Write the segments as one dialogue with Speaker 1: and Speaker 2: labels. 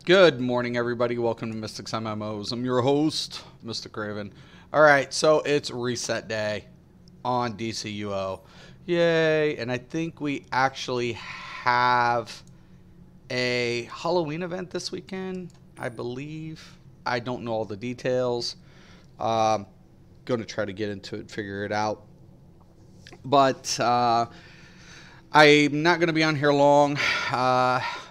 Speaker 1: Good morning, everybody. Welcome to Mystics MMOs. I'm your host, Mystic Raven. Alright, so it's reset day on DCUO. Yay! And I think we actually have a Halloween event this weekend, I believe. I don't know all the details. Going to try to get into it, figure it out. But I'm not going to be on here long,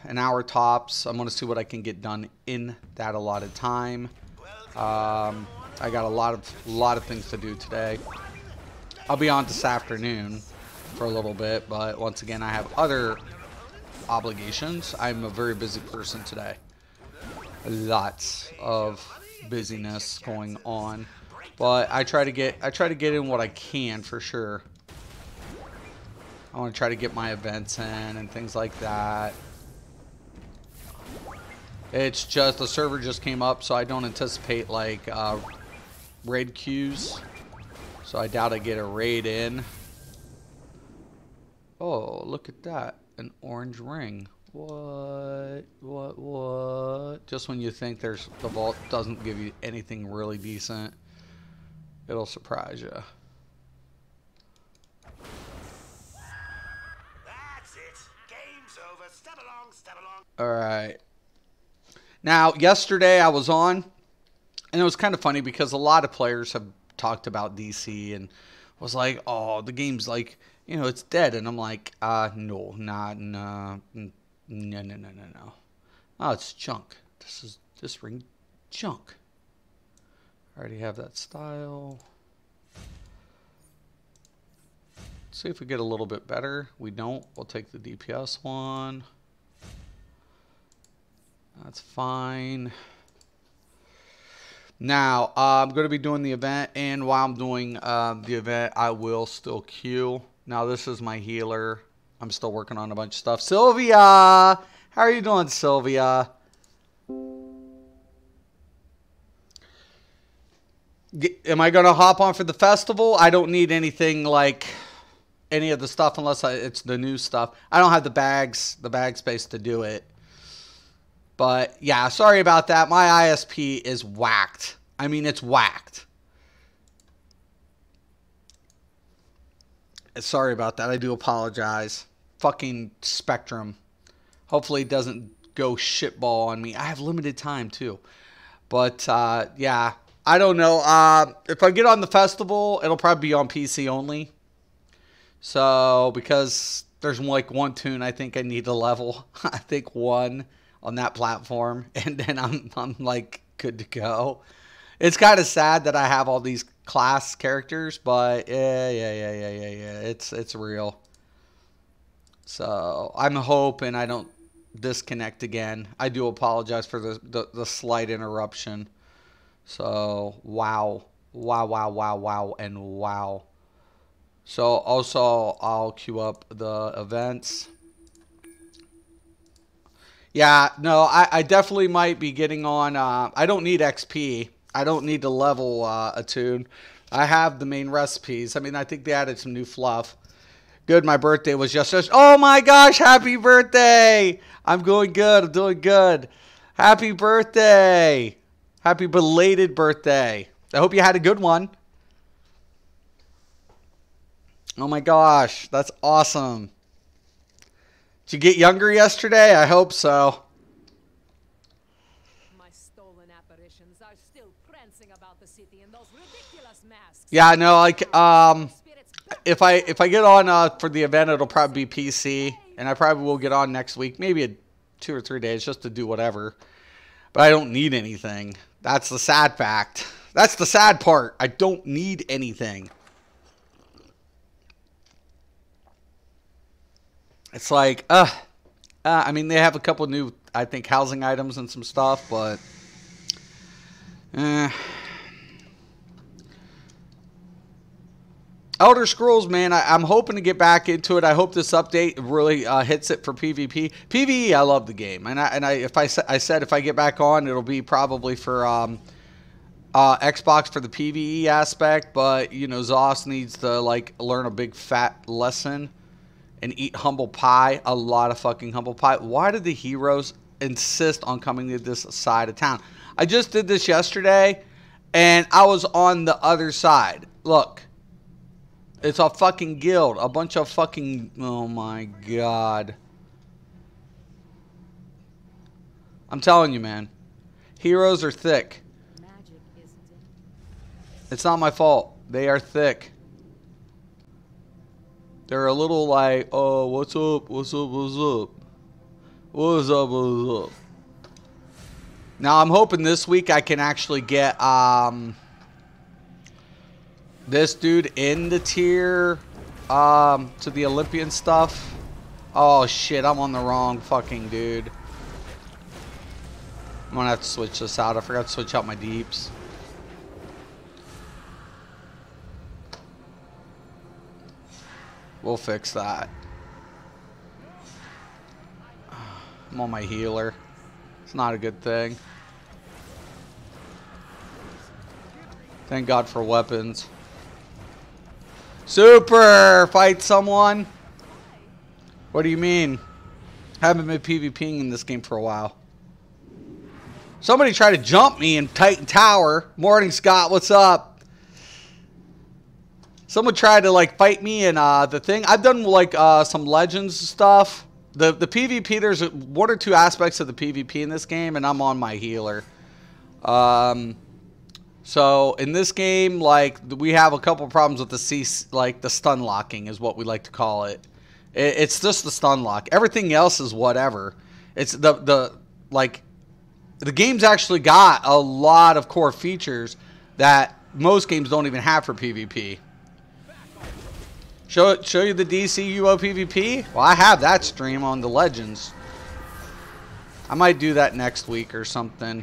Speaker 1: an hour tops. I'm going to see what I can get done in that allotted time. I got a lot of things to do today. I'll be on this afternoon for a little bit, but once again, I have other obligations. I'm a very busy person today. Lots of busyness going on, but I try to get in what I can for sure. I want to try to get my events in and things like that. It's just the server just came up, so I don't anticipate like raid queues. So I doubt I get a raid in. Oh, look at that. An orange ring. What? Just when you think the vault doesn't give you anything really decent, it'll surprise you. Alright. Now, yesterday I was on, and it was kind of funny because a lot of players have talked about DC and was like, oh, the game's like, you know, it's dead. And I'm like, no. Oh, it's junk. This ring junk. I already have that style. See if we get a little bit better. We don't. We'll take the DPS one. That's fine. Now, I'm going to be doing the event, and while I'm doing the event, I will still queue. Now, this is my healer. I'm still working on a bunch of stuff. Sylvia! How are you doing, Sylvia? Am I going to hop on for the festival? I don't need anything like any of the stuff unless it's the new stuff. I don't have the bag space to do it. But, yeah, sorry about that. My ISP is whacked. I mean, it's whacked. Sorry about that. I do apologize. Fucking Spectrum. Hopefully it doesn't go shitball on me. I have limited time, too. But, yeah, I don't know. If I get on the festival, it'll probably be on PC only. So, because there's like one tune I think I need to level. I think one on that platform, and then I'm like good to go. It's kind of sad that I have all these class characters, but yeah. It's real. So I'm hoping I don't disconnect again. I do apologize for the slight interruption. So wow, and wow. So also I'll queue up the events. Yeah, no, I definitely might be getting on. I don't need XP. I don't need to level a tune. I have the main recipes. I mean, I think they added some new fluff. Good, my birthday was yesterday. Oh my gosh, happy birthday! I'm going good. I'm doing good. Happy birthday. Happy belated birthday. I hope you had a good one. Oh my gosh, that's awesome. Did you get younger yesterday? I hope so.
Speaker 2: My stolen apparitions are still prancing about the city in those ridiculous masks.
Speaker 1: Yeah, no, like if I get on for the event, it'll probably be PC, and I probably will get on next week, maybe 2 or 3 days just to do whatever. But I don't need anything. That's the sad fact. That's the sad part. I don't need anything. It's like, I mean, they have a couple new, I think, housing items and some stuff, but, Elder Scrolls, man, I'm hoping to get back into it. I hope this update really hits it for PvP. PvE, I love the game, and I said if I get back on, it'll be probably for Xbox for the PvE aspect, but you know, Zoss needs to like learn a big fat lesson and eat humble pie, a lot of fucking humble pie. Why do the heroes insist on coming to this side of town. I just did this yesterday, and I was on the other side. Look. It's a fucking guild. A bunch of fucking... Oh, my God. I'm telling you, man. Heroes are thick.
Speaker 2: Magic isn't it?
Speaker 1: It's not my fault. They are thick. They're a little like, oh, what's up? What's up? What's up? What's up? What's up? Now, I'm hoping this week I can actually get... this dude in the tier to the Olympian stuff. Oh shit, I'm on the wrong fucking dude. I'm gonna have to switch this out. I forgot to switch out my deeps. We'll fix that. I'm on my healer. It's not a good thing. Thank God for weapons. Super! Fight someone? What do you mean? Haven't been PvPing in this game for a while. Somebody tried to jump me in Titan Tower. Morning, Scott. What's up? Someone tried to like fight me in the thing. I've done like some Legends stuff. The PvP, there's one or two aspects of the PvP in this game, and I'm on my healer. So in this game, like we have a couple problems with the stun locking is what we like to call it. It's just the stun lock. Everything else is whatever. It's the game's actually got a lot of core features that most games don't even have for PvP. Show you the DCUO PvP? Well, I have that stream on the Legends. I might do that next week or something.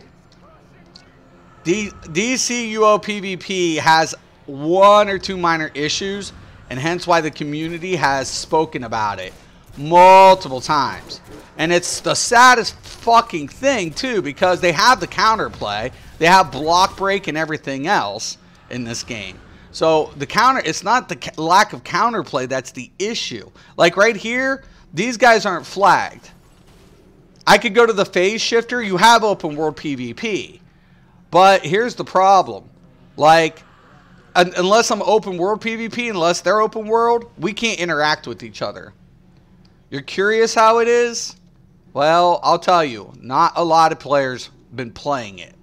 Speaker 1: DCUO PvP has one or two minor issues, and hence why the community has spoken about it multiple times. And it's the saddest fucking thing, too, because they have the counterplay. They have block break and everything else in this game. So it's not the lack of counterplay that's the issue. Like right here, these guys aren't flagged. I could go to the phase shifter. You have open world PvP. But here's the problem. Like, unless I'm open world PvP, unless they're open world, we can't interact with each other. You're curious how it is? Well, I'll tell you. Not a lot of players been playing it.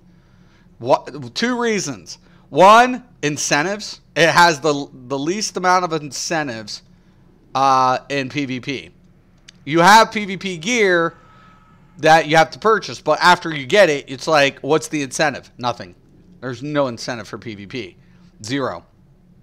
Speaker 1: Two reasons. One, incentives. It has the least amount of incentives in PvP. You have PvP gear that you have to purchase, but after you get it, it's like, what's the incentive? Nothing. There's no incentive for PvP. Zero.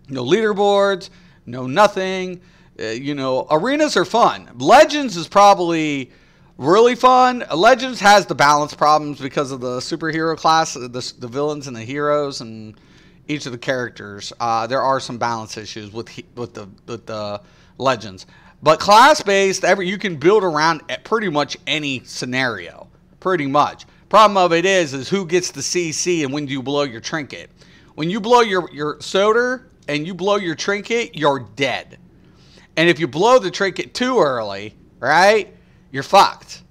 Speaker 1: No leaderboards, no nothing. Arenas are fun. Legends is probably really fun. Legends has the balance problems because of the superhero class, the villains and the heroes, and each of the characters. There are some balance issues with the Legends. But class-based, you can build around pretty much any scenario. Pretty much. Problem of it is who gets the CC and when do you blow your trinket. When you blow your soda and you blow your trinket, you're dead. And if you blow the trinket too early, right, you're fucked.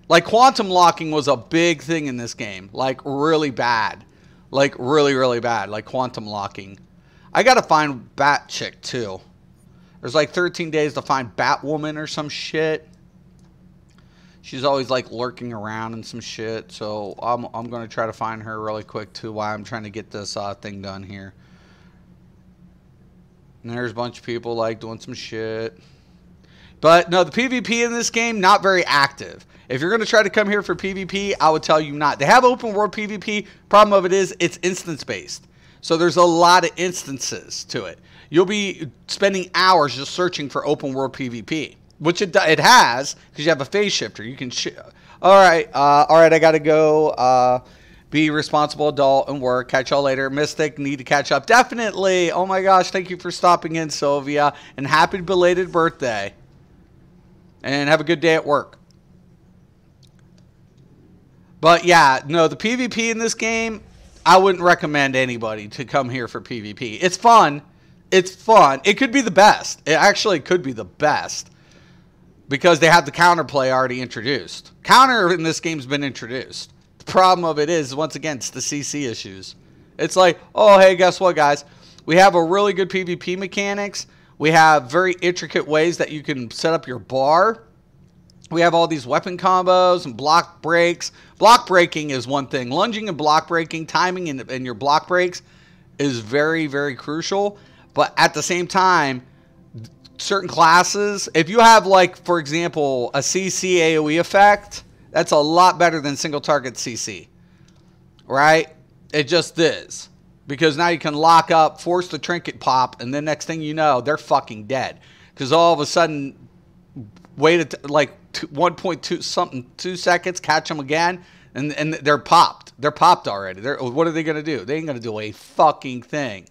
Speaker 1: Like quantum locking was a big thing in this game. Like really bad. Like really, really bad. Like quantum locking. I gotta find Bat Chick too. There's like 13 days to find Batwoman or some shit. She's always like lurking around and some shit. So I'm going to try to find her really quick too while I'm trying to get this thing done here. And there's a bunch of people like doing some shit. But no, the PvP in this game, not very active. If you're going to try to come here for PvP, I would tell you not. They have open world PvP. Problem of it is it's instance based. So there's a lot of instances to it. You'll be spending hours just searching for open world PvP, which it has because you have a phase shifter. You can all right, I gotta go. Be responsible adult and work. Catch y'all later. Mystic, need to catch up. Definitely. Oh my gosh, thank you for stopping in, Sylvia, and happy belated birthday. And have a good day at work. But yeah, no, the PvP in this game, I wouldn't recommend anybody to come here for PvP. It's fun. It's fun. It could be the best. It actually could be the best. because they have the counterplay already introduced. Counter in this game's been introduced. The problem of it is, once again, it's the CC issues. It's like, oh, hey, guess what, guys? We have a really good PvP mechanics. We have very intricate ways that you can set up your bar. We have all these weapon combos and block breaks. Block breaking is one thing. Lunging and block breaking, timing in your block breaks is very, very crucial. But at the same time, certain classes, if you have, like, for example, a CC AoE effect, that's a lot better than single target CC. Right? It just is. Because now you can lock up, force the trinket pop, and then next thing you know, they're fucking dead. Because all of a sudden, waited like 1.2 seconds, catch them again, and they're popped. They're popped already. What are they going to do? They ain't going to do a fucking thing.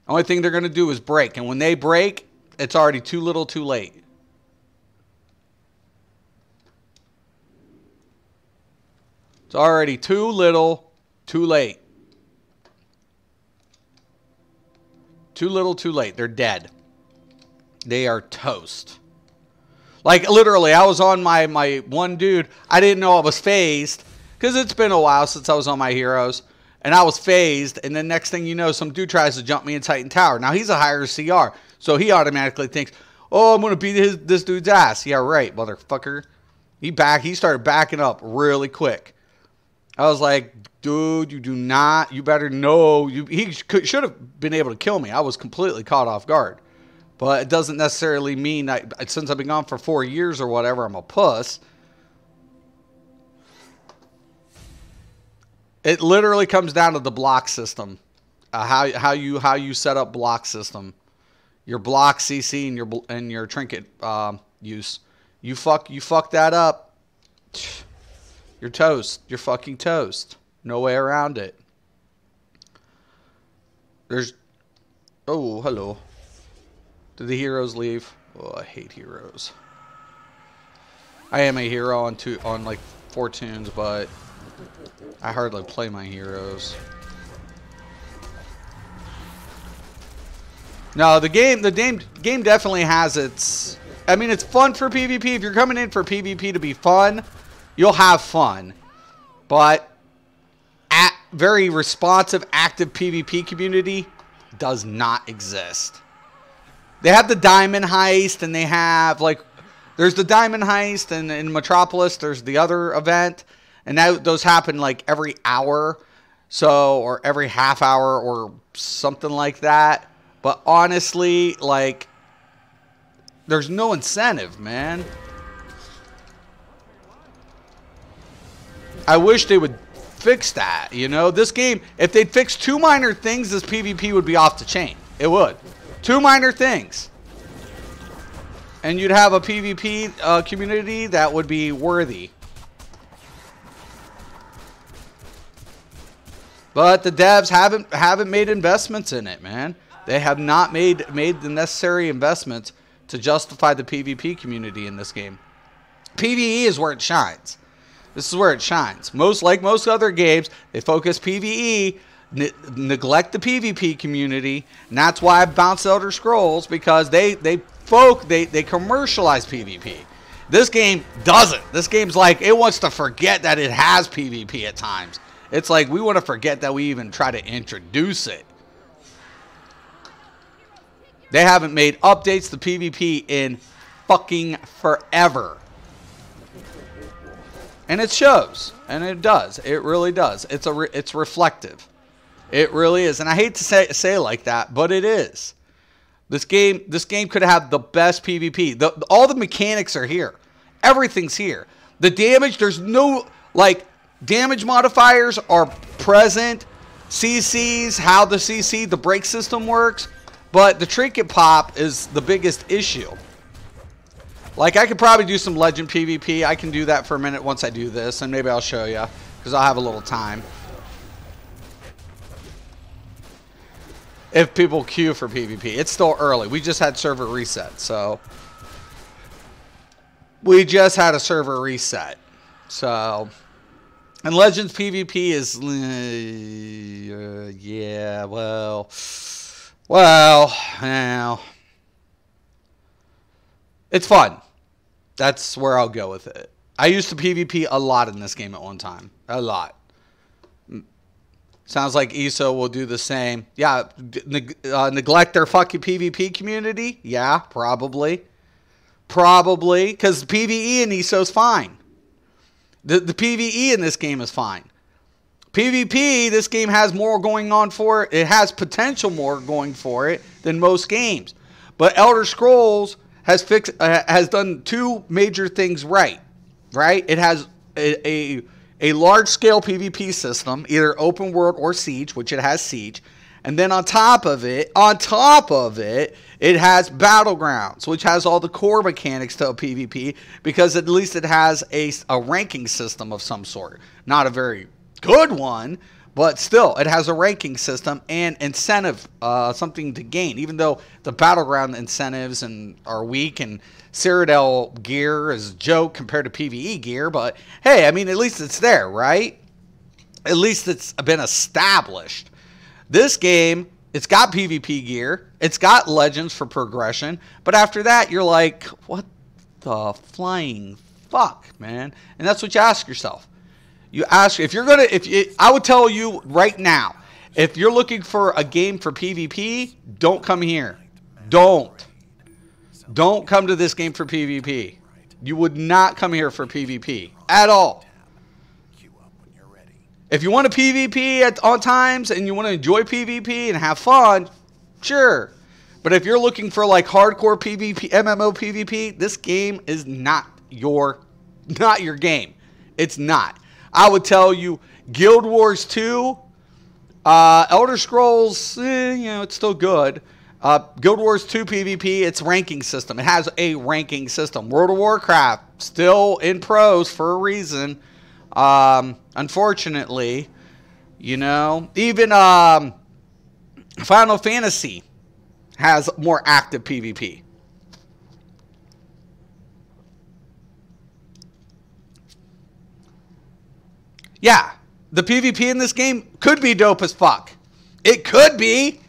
Speaker 1: Only thing they're going to do is break. And when they break, it's already too little too late. It's already too little too late. Too little too late. They're dead. They are toast. Like, literally, I was on my one dude. I didn't know I was phased. Because it's been a while since I was on my heroes. And I was phased. And then next thing you know, some dude tries to jump me in Titan Tower. Now, he's a higher CR. So he automatically thinks, oh, I'm going to beat this dude's ass. Yeah, right, motherfucker. He started backing up really quick. I was like, dude, you better know. He should have been able to kill me. I was completely caught off guard. But it doesn't necessarily mean, since I've been gone for 4 years or whatever, I'm a puss. It literally comes down to the block system. How you set up block system. Your block CC and your trinket use. You fuck that up. You're toast. You're fucking toast. No way around it. Oh, hello. Did the heroes leave? Oh, I hate heroes. I am a hero on like 4 tunes, but I hardly play my heroes. No, the game definitely has its. I mean, it's fun for PvP. If you're coming in for PvP to be fun, you'll have fun. But very responsive, active PvP community does not exist. They have the diamond heist, and they have, like, there's the diamond heist, and in Metropolis there's the other event, and now those happen like every hour, or every half hour or something like that. But honestly, like, there's no incentive, man. I wish they would fix that, you know? This game, if they'd fix 2 minor things, this PvP would be off the chain. It would. 2 minor things. And you'd have a PvP community that would be worthy. But the devs haven't made investments in it, man. They have not made the necessary investments to justify the PvP community in this game. PvE is where it shines. This is where it shines. Like most other games, they focus PvE, neglect the PvP community, and that's why I bounced Elder Scrolls, because they commercialize PvP. This game doesn't. This game's like, it wants to forget that it has PvP at times. It's like, we want to forget that we even try to introduce it. They haven't made updates to PvP in fucking forever. And it shows. And it does. It really does. It's reflective. It really is. And I hate to say it like that, but it is. This game could have the best PvP. All the mechanics are here. Everything's here. The damage, there's no, like, damage modifiers are present. CCs, how the break system works. But the trinket pop is the biggest issue. Like, I could probably do some legend PvP. I can do that for a minute once I do this, and maybe I'll show you, because I'll have a little time. If people queue for PvP. It's still early. We just had server reset, so. We just had a server reset. So. And Legends PvP is. Yeah, well. Well, now. It's fun. That's where I'll go with it. I used to PvP a lot in this game at one time. A lot. Sounds like ESO will do the same. Yeah, neglect their fucking PvP community? Yeah, probably. Probably, because PvE in ESO is fine. The PvE in this game is fine. PvP, this game has more going on for it. It has potential more going for it than most games. But Elder Scrolls has done two major things right. Right? It has a large-scale PvP system, either open world or siege, which it has siege. And then on top of it, it has Battlegrounds, which has all the core mechanics to a PvP, because at least it has a ranking system of some sort. Not a very good one, but still, it has a ranking system and incentive, something to gain, even though the Battleground incentives are weak, and Cyrodiil gear is a joke compared to PvE gear, but hey, I mean, at least it's there, right? At least it's been established. This game, it's got PvP gear, it's got legends for progression, but after that, you're like, what the flying fuck, man? And that's what you ask yourself. You ask, I would tell you right now, if you're looking for a game for PvP, don't come here. Don't come to this game for PvP. You would not come here for PvP at all. If you want to PvP on times and you want to enjoy PvP and have fun, sure. But if you're looking for like hardcore PvP, MMO PvP, this game is not your game. It's not. I would tell you Guild Wars 2, Elder Scrolls, it's still good. Guild Wars 2 PvP, it's ranking system. It has a ranking system. World of Warcraft, still in pros for a reason. Unfortunately, even Final Fantasy has more active PvP. Yeah, the PvP in this game could be dope as fuck. It could be.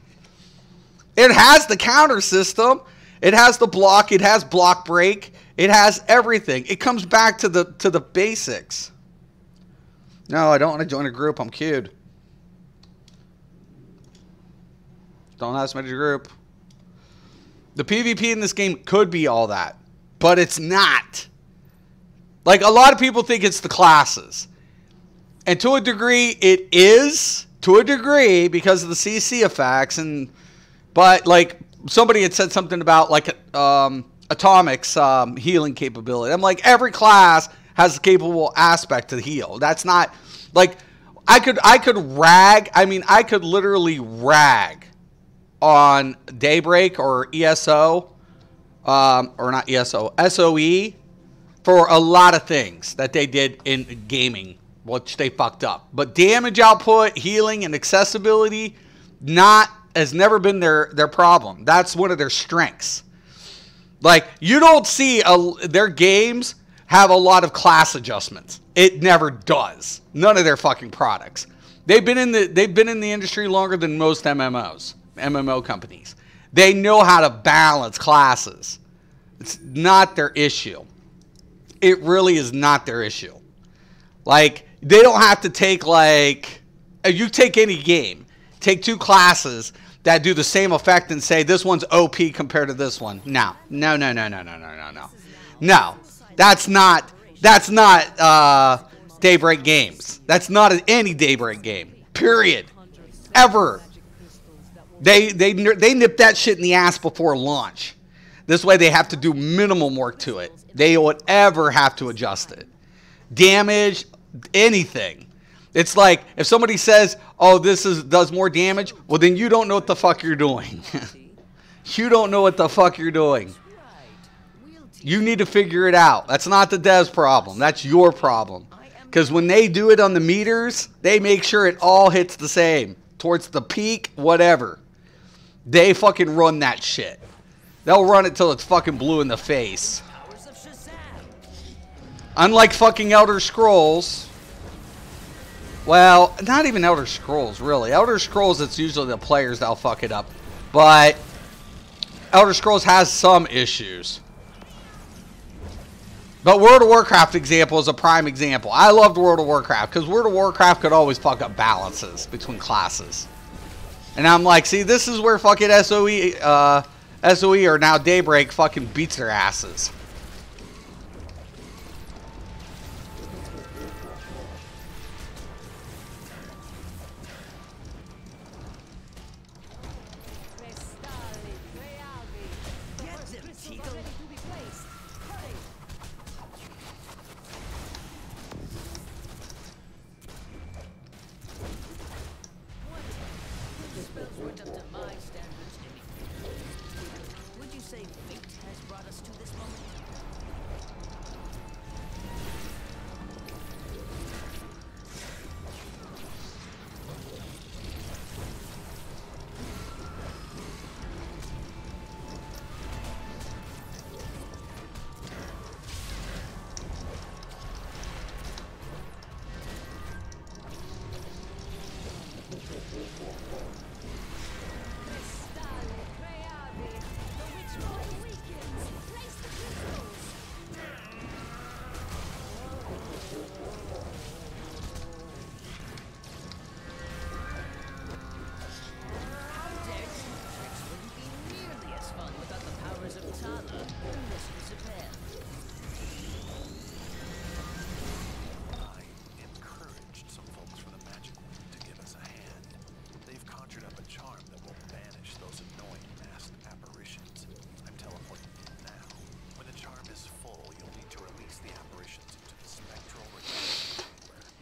Speaker 1: It has the counter system. It has the block. It has block break. It has everything. It comes back to the basics. No, I don't want to join a group. I'm queued. Don't ask me to group. The PvP in this game could be all that, but it's not. Like, a lot of people think it's the classes. And to a degree, it is. To a degree, because of the CC effects. But, like, somebody had said something about, like, Atomic's healing capability. I'm like, every class has a capable aspect to heal. That's not, like, I could rag. I mean, I could literally rag on Daybreak or ESO, or not ESO, SOE, for a lot of things that they did in gaming, which they fucked up. But damage output, healing, and accessibility has never been their problem. That's one of their strengths. Like, you don't see their games have a lot of class adjustments. It never does. None of their fucking products. They've been in the industry longer than most MMO companies. They know how to balance classes. It's not their issue. It really is not their issue. Like, they don't have to take, like, you take any game, take two classes that do the same effect and say this one's OP compared to this one. No. No, that's not Daybreak games. That's not any Daybreak game. Period. Ever. They nip that shit in the ass before launch. This way they have to do minimum work to it. They would ever have to adjust it. Damage, anything. It's like if somebody says, "Oh, this does more damage," well then you don't know what the fuck you're doing. You don't know what the fuck you're doing. You need to figure it out. That's not the dev's problem. That's your problem. Because when they do it on the meters, they make sure it all hits the same. Towards the peak, whatever. They fucking run that shit. They'll run it till it's fucking blue in the face. Unlike fucking Elder Scrolls. Well, not even Elder Scrolls, really. Elder Scrolls, it's usually the players that'll fuck it up. But Elder Scrolls has some issues. But World of Warcraft example is a prime example. I loved World of Warcraft because World of Warcraft could always fuck up balances between classes. And I'm like, see, this is where fucking SOE or now Daybreak fucking beats their asses.
Speaker 3: Would you say fate has brought us to this moment?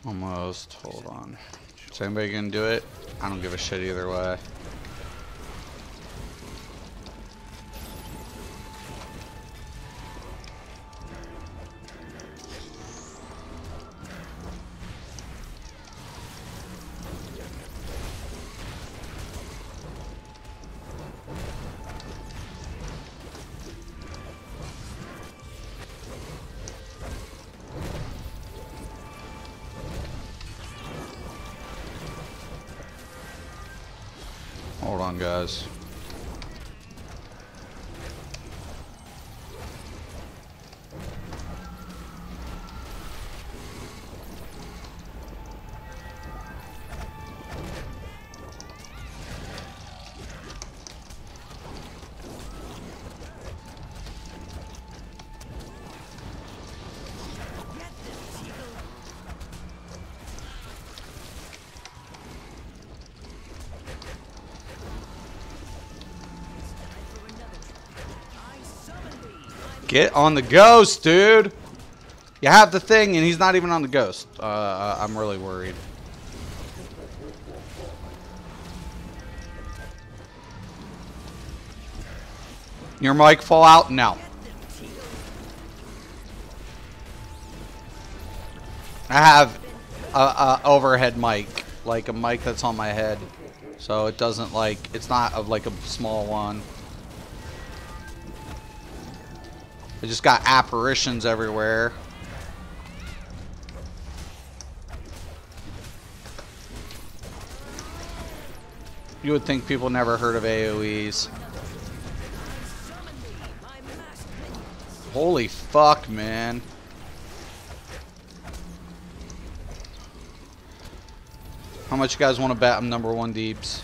Speaker 1: Almost. Hold on. Is anybody gonna do it? I don't give a shit either way. Hold on, guys. Get on the ghost, dude. You have the thing, and he's not even on the ghost. I'm really worried. Your mic fall out? No. I have a overhead mic, like a mic that's on my head, so it doesn't like it's not like a small one. I just got apparitions everywhere. You would think people never heard of AoEs. Holy fuck, man. How much you guys want to bet I'm #1 deeps?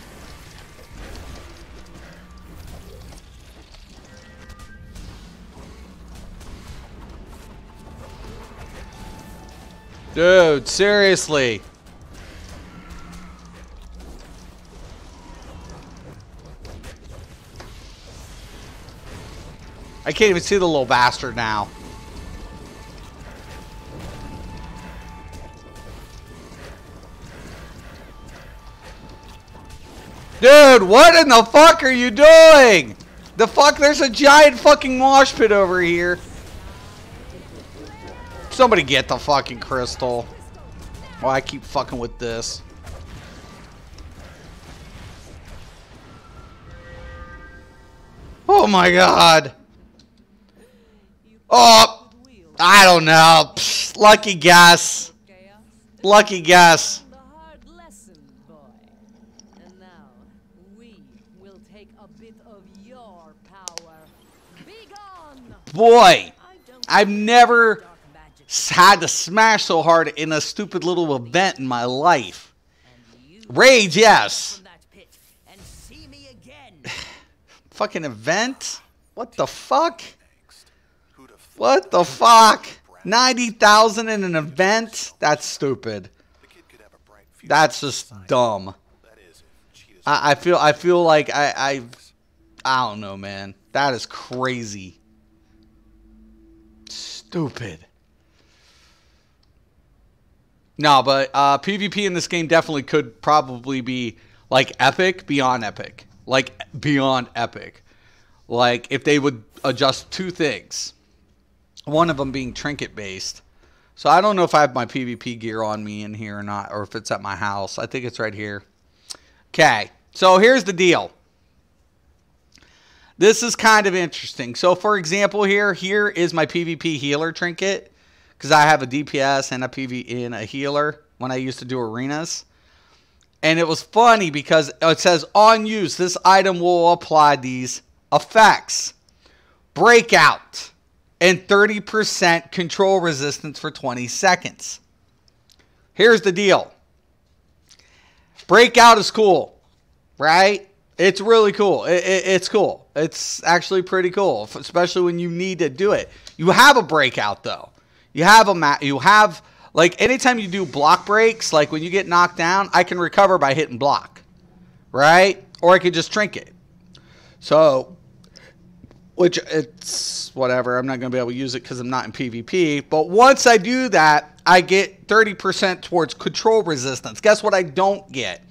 Speaker 1: Dude, seriously. I can't even see the little bastard now. Dude, what in the fuck are you doing? The fuck? There's a giant fucking mosh pit over here. Somebody get the fucking crystal. Well, I keep fucking with this. Oh my god. Oh, I don't know. Psh, lucky guess. Lucky guess.
Speaker 2: The hard lesson, boy. And now we will take a bit of your power. Be gone.
Speaker 1: Boy.
Speaker 3: I don't
Speaker 1: I've never had to smash so hard in a stupid little event in my life. Rage, yes. Fucking event? What the fuck? What the fuck? 90,000 in an event? That's stupid. That's just dumb. I feel like I don't know, man. That is crazy. Stupid. No, but PvP in this game definitely could probably be like epic, beyond epic. Like beyond epic. Like if they would adjust two things. One of them being trinket based. So I don't know if I have my PvP gear on me in here or not, or if it's at my house. I think it's right here. Okay, so here's the deal. This is kind of interesting. So for example here is my PvP healer trinket. Because I have a DPS and a PvE and a healer when I used to do arenas. And it was funny because it says on use, this item will apply these effects. Breakout. And 30% control resistance for 20 seconds. Here's the deal. Breakout is cool, right? It's really cool. It's cool. It's actually pretty cool, especially when you need to do it. You have a breakout, though. You have like, anytime you do block breaks, like when you get knocked down, I can recover by hitting block, right? Or I could just trinket. So, which it's whatever. I'm not going to be able to use it because I'm not in PvP. But once I do that, I get 30% towards control resistance. Guess what I don't get?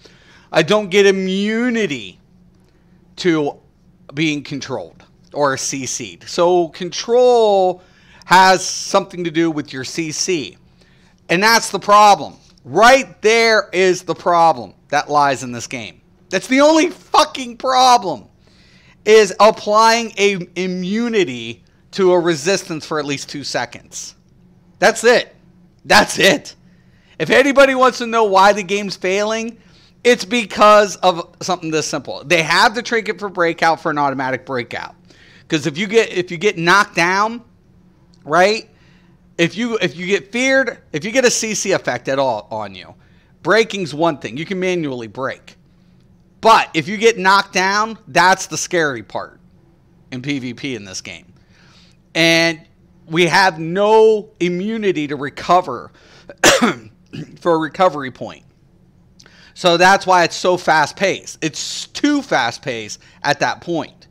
Speaker 1: I don't get immunity to being controlled or CC'd. So control has something to do with your CC. And that's the problem. Right there is the problem that lies in this game. That's the only fucking problem. Is applying a immunity to a resistance for at least 2 seconds. That's it. That's it. If anybody wants to know why the game's failing, it's because of something this simple. They have the trinket for breakout for an automatic breakout. Because if you get knocked down, right? If you get feared, if you get a CC effect at all on you, breaking's one thing. You can manually break. But if you get knocked down, that's the scary part in PvP in this game. And we have no immunity to recover for a recovery point. So that's why it's so fast-paced. It's too fast-paced at that point.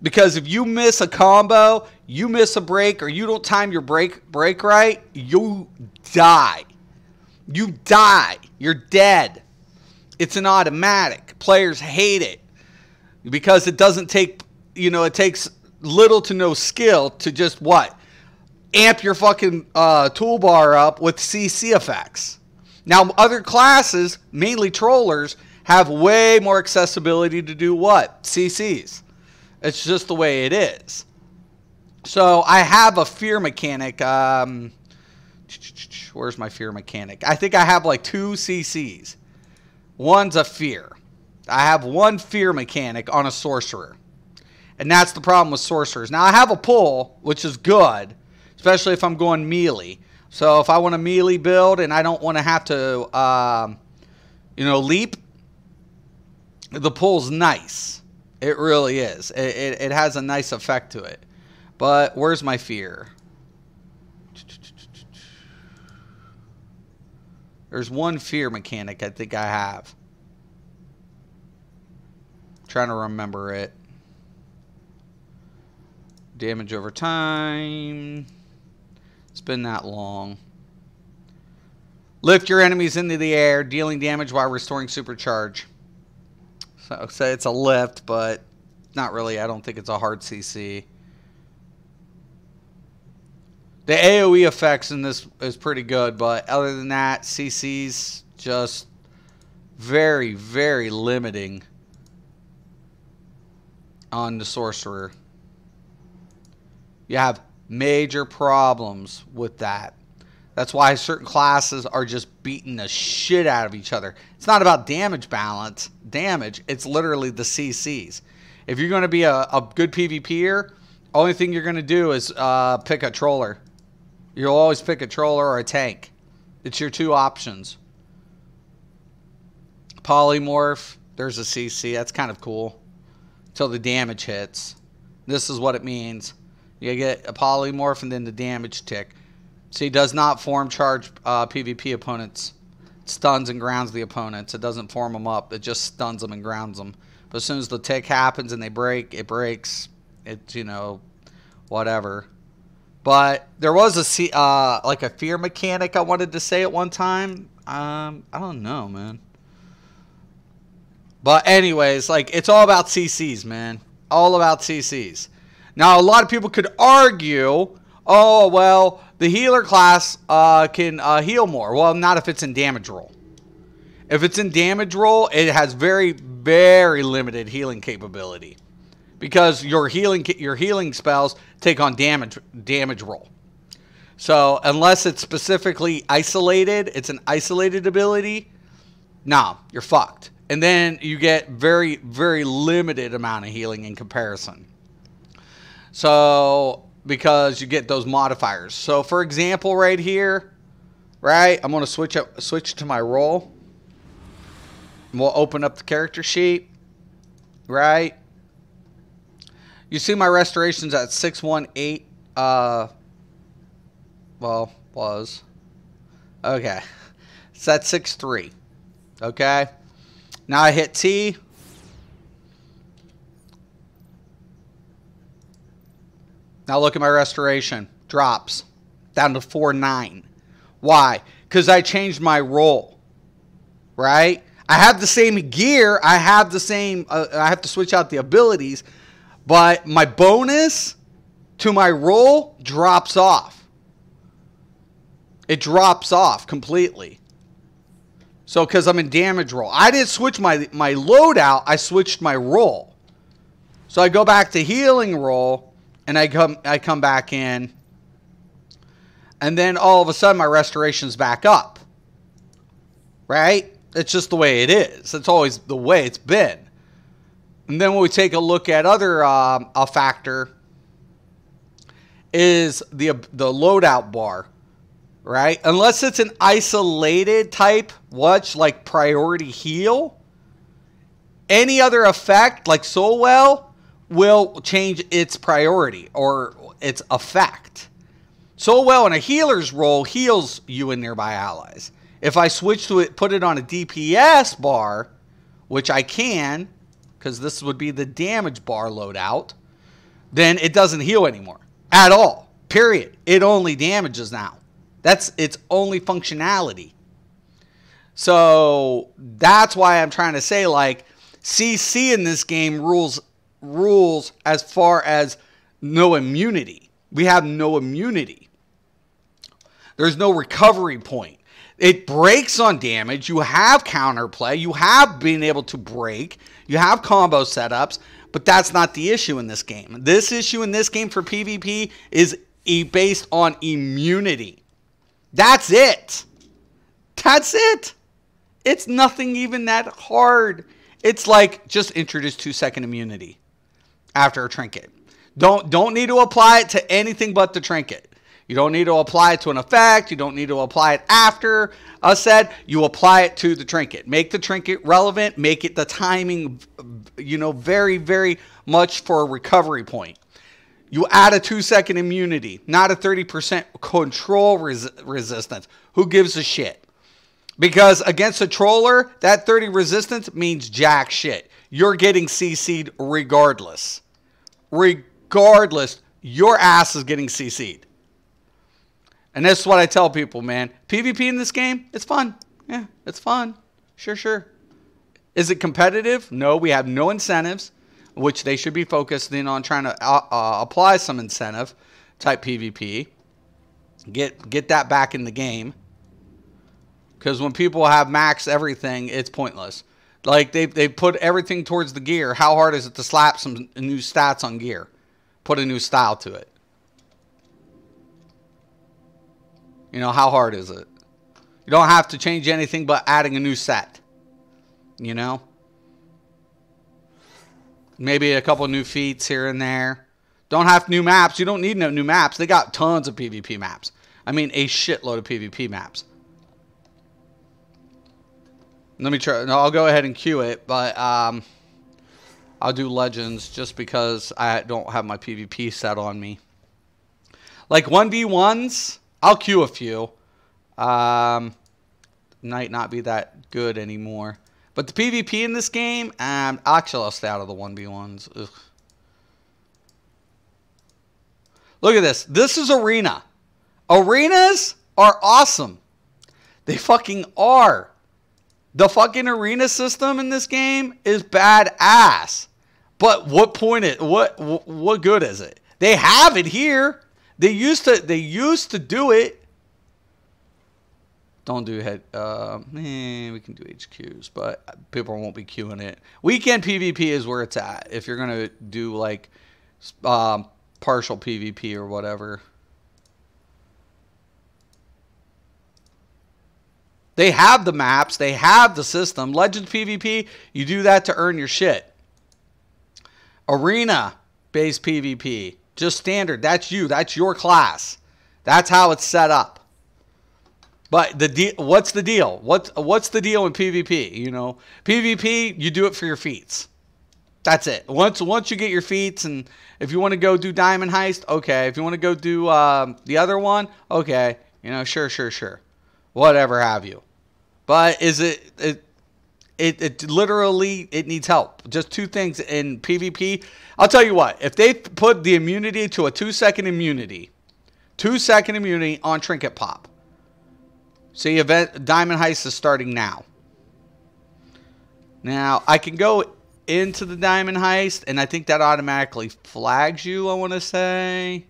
Speaker 1: Because if you miss a combo, you miss a break, or you don't time your break right, you die. You die. You're dead. It's an automatic. Players hate it because it doesn't take, it takes little to no skill to just what? Amp your fucking toolbar up with CC effects. Now, other classes, mainly trollers, have way more accessibility to do what? CCs. It's just the way it is. So I have a fear mechanic. Where's my fear mechanic? I think I have like 2 CCs. One's a fear. I have 1 fear mechanic on a sorcerer. And that's the problem with sorcerers. Now I have a pull, which is good, especially if I'm going melee. So if I want a melee build and I don't want to have to, leap, the pull's nice. It really is. It has a nice effect to it. But where's my fear? There's 1 fear mechanic I think I have. Trying to remember it. Damage over time. It's been that long. Lift your enemies into the air, dealing damage while restoring supercharge. So say it's a lift, but not really. I don't think it's a hard CC. The AoE effects in this is pretty good, but other than that, CC's just very, very limiting on the sorcerer. You have major problems with that. That's why certain classes are just beating the shit out of each other. It's not about damage balance. Damage, it's literally the CCs. If you're going to be a good PvPer, Only thing you're going to do is pick a troller. You'll always pick a troller or a tank. It's your two options. Polymorph. There's a CC. That's kind of cool. Until the damage hits. This is what it means. You get a polymorph and then the damage tick. See, does not form charge PvP opponents. It stuns and grounds the opponents. It doesn't form them up. It just stuns them and grounds them. But as soon as the tick happens and they break, it breaks. It's, you know, whatever. But there was like a fear mechanic I wanted to say at one time. I don't know, man. But anyways, like, it's all about CCs, man. All about CCs. Now, a lot of people could argue, oh, well, the healer class can heal more. Well, not if it's in damage roll. If it's in damage roll, it has very, very limited healing capability. Because your healing spells take on damage roll. So, unless it's specifically isolated, it's an isolated ability, nah, you're fucked. And then you get very, very limited amount of healing in comparison. So, because you get those modifiers. So, for example, right here, right, I'm going to switch to my roll. And we'll open up the character sheet, right? You see my restorations at 618. Well, was. Okay. It's at 6.3. Okay. Now I hit T. Now look at my restoration. Drops. Down to 4.9. Why? Because I changed my roll. Right? I have the same gear. I have the same... I have to switch out the abilities. But my bonus to my roll drops off. It drops off completely. So, because I'm in damage roll. I didn't switch my loadout. I switched my roll. So, I go back to healing roll. And I come back in. And then, all of a sudden, my restoration's back up. Right? It's just the way it is. It's always the way it's been. And then when we take a look at other a factor is the loadout bar, right? Unless it's an isolated type, like priority heal, any other effect like Soulwell will change its priority or its effect. Soulwell in a healer's role heals you and nearby allies. If I switch to it, put it on a DPS bar, which I can, because this would be the damage bar loadout, then it doesn't heal anymore. At all. Period. It only damages now. That's its only functionality. So, that's why I'm trying to say, like, CC in this game rules as far as no immunity. We have no immunity. There's no recovery point. It breaks on damage. You have counterplay. You have been able to break. You have combo setups. But that's not the issue in this game. This issue in this game for PvP is based on immunity. That's it. That's it. It's nothing even that hard. It's like just introduce 2-second immunity after a trinket. Don't need to apply it to anything but the trinket. You don't need to apply it to an effect. You don't need to apply it after a set. You apply it to the trinket. Make the trinket relevant. Make it the timing, very, very much for a recovery point. You add a 2-second immunity, not a 30% control resistance. Who gives a shit? Because against a troller, that 30 resistance means jack shit. You're getting CC'd regardless. Regardless, your ass is getting CC'd. And that's what I tell people, man. PvP in this game, it's fun. Yeah, it's fun. Sure. Is it competitive? No, we have no incentives, which they should be focused in on trying to apply some incentive type PvP. Get that back in the game. Because when people have max everything, it's pointless. Like, they put everything towards the gear. How hard is it to slap some new stats on gear? Put a new style to it. How hard is it? You don't have to change anything but adding a new set. Maybe a couple new feats here and there. Don't have new maps. You don't need no new maps. They got tons of PvP maps. I mean, a shitload of PvP maps. Let me try. No, I'll go ahead and queue it, but I'll do Legends just because I don't have my PvP set on me. Like 1v1s, I'll queue a few. Might not be that good anymore. But the PvP in this game, actually I'll stay out of the 1v1s. Ugh. Look at this. This is Arena. Arenas are awesome. They fucking are. The fucking arena system in this game is badass. But what good is it? They have it here. They used to do it. Don't do head. We can do HQs, but people won't be queuing it. Weekend PvP is where it's at. If you're gonna do like partial PvP or whatever. They have the maps. They have the system. Legends PvP, you do that to earn your shit. Arena-based PvP, just standard. That's you. That's your class. That's how it's set up. But what's the deal? What's the deal in PvP? You know, PvP, you do it for your feats. That's it. Once you get your feats, and if you want to go do Diamond Heist, okay. If you want to go do the other one, okay. You know, sure. Whatever have you. But is it literally, it needs help. Just two things in PvP. I'll tell you what, if they put the immunity to a 2-second immunity, 2-second immunity on Trinket Pop. See, event Diamond Heist is starting now. Now, I can go into the Diamond Heist, and I think that automatically flags you, I want to say.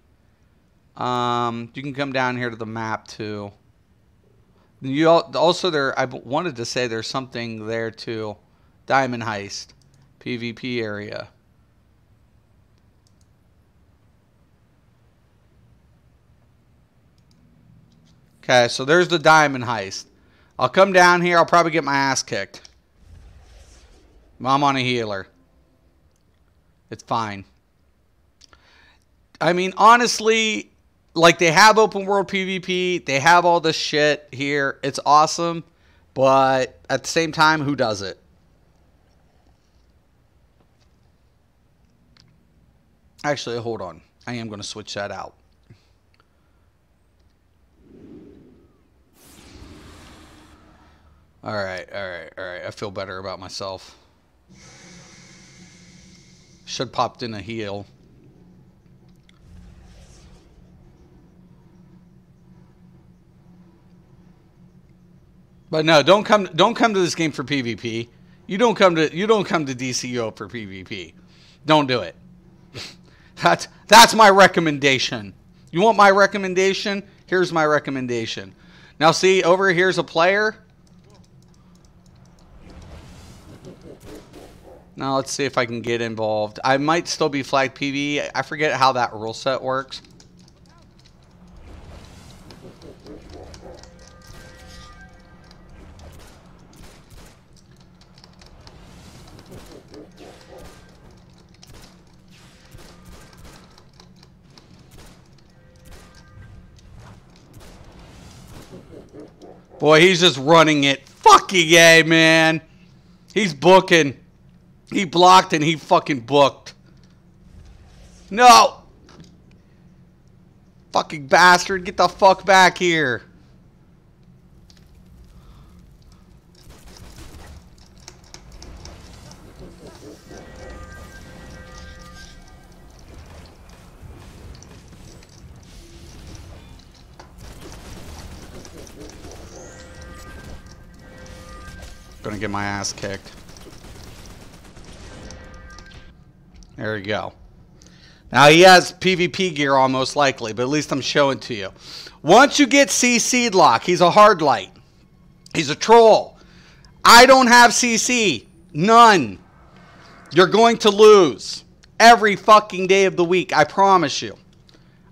Speaker 1: You can come down here to the map, too. You also there. I wanted to say there's something there too. Diamond Heist, PvP area. Okay, so there's the Diamond Heist. I'll come down here. I'll probably get my ass kicked. I'm on a healer. It's fine. I mean, honestly. Like, they have open world PvP. They have all this shit here. It's awesome. But at the same time, who does it? Actually, hold on. I am going to switch that out. Alright. I feel better about myself. Should popped in a heal. But no, don't come to this game for PvP. You don't come to DCUO for PvP. Don't do it. That's my recommendation. You want my recommendation? Here's my recommendation. Now see, over here's a player. Now let's see if I can get involved. I might still be flagged PvE. I forget how that rule set works. Boy, he's just running it. Fucking yay, man. He's booking. He blocked and he fucking booked. No. Fucking bastard. Get the fuck back here. Gonna get my ass kicked. There we go. Now he has PvP gear on most likely, but at least I'm showing to you. Once you get CC'd lock, he's a hard light. He's a troll. I don't have CC. None. You're going to lose. Every fucking day of the week. I promise you.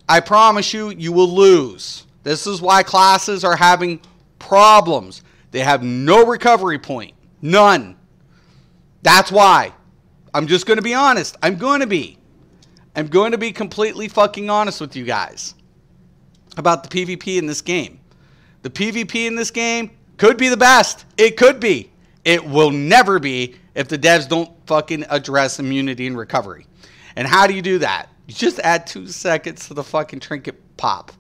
Speaker 1: I promise you, you will lose. This is why classes are having problems. They have no recovery point. None. That's why. I'm just going to be honest. I'm going to be. I'm going to be completely fucking honest with you guys about the PvP in this game. The PvP in this game could be the best. It could be. It will never be if the devs don't fucking address immunity and recovery. And how do you do that? You just add 2 seconds to the fucking trinket pop.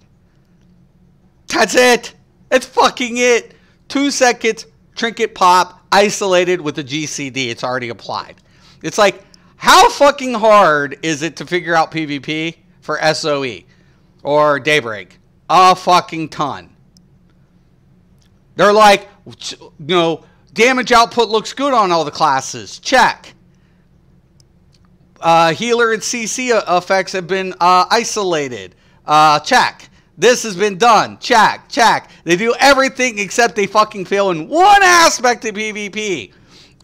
Speaker 1: That's it. That's fucking it. 2 seconds, trinket pop, isolated with a GCD. It's already applied. It's like, how fucking hard is it to figure out PvP for SOE or Daybreak? A fucking ton. They're like, you know, damage output looks good on all the classes. Check. Healer and CC effects have been isolated. Check. This has been done. Check. Check. They do everything except they fucking fail in one aspect of PvP.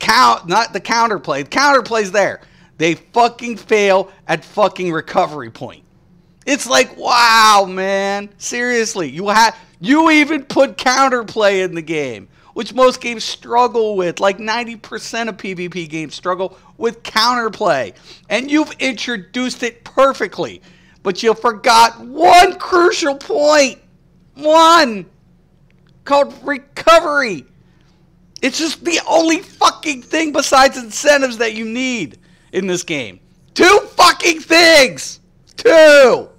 Speaker 1: Not the counterplay. The counterplay's there. They fucking fail at fucking recovery point. It's like, wow, man. Seriously. You even put counterplay in the game, which most games struggle with. Like 90% of PvP games struggle with counterplay. And you've introduced it perfectly. But you forgot one crucial point. One. Called recovery. It's just the only fucking thing besides incentives that you need in this game. 2 fucking things. 2.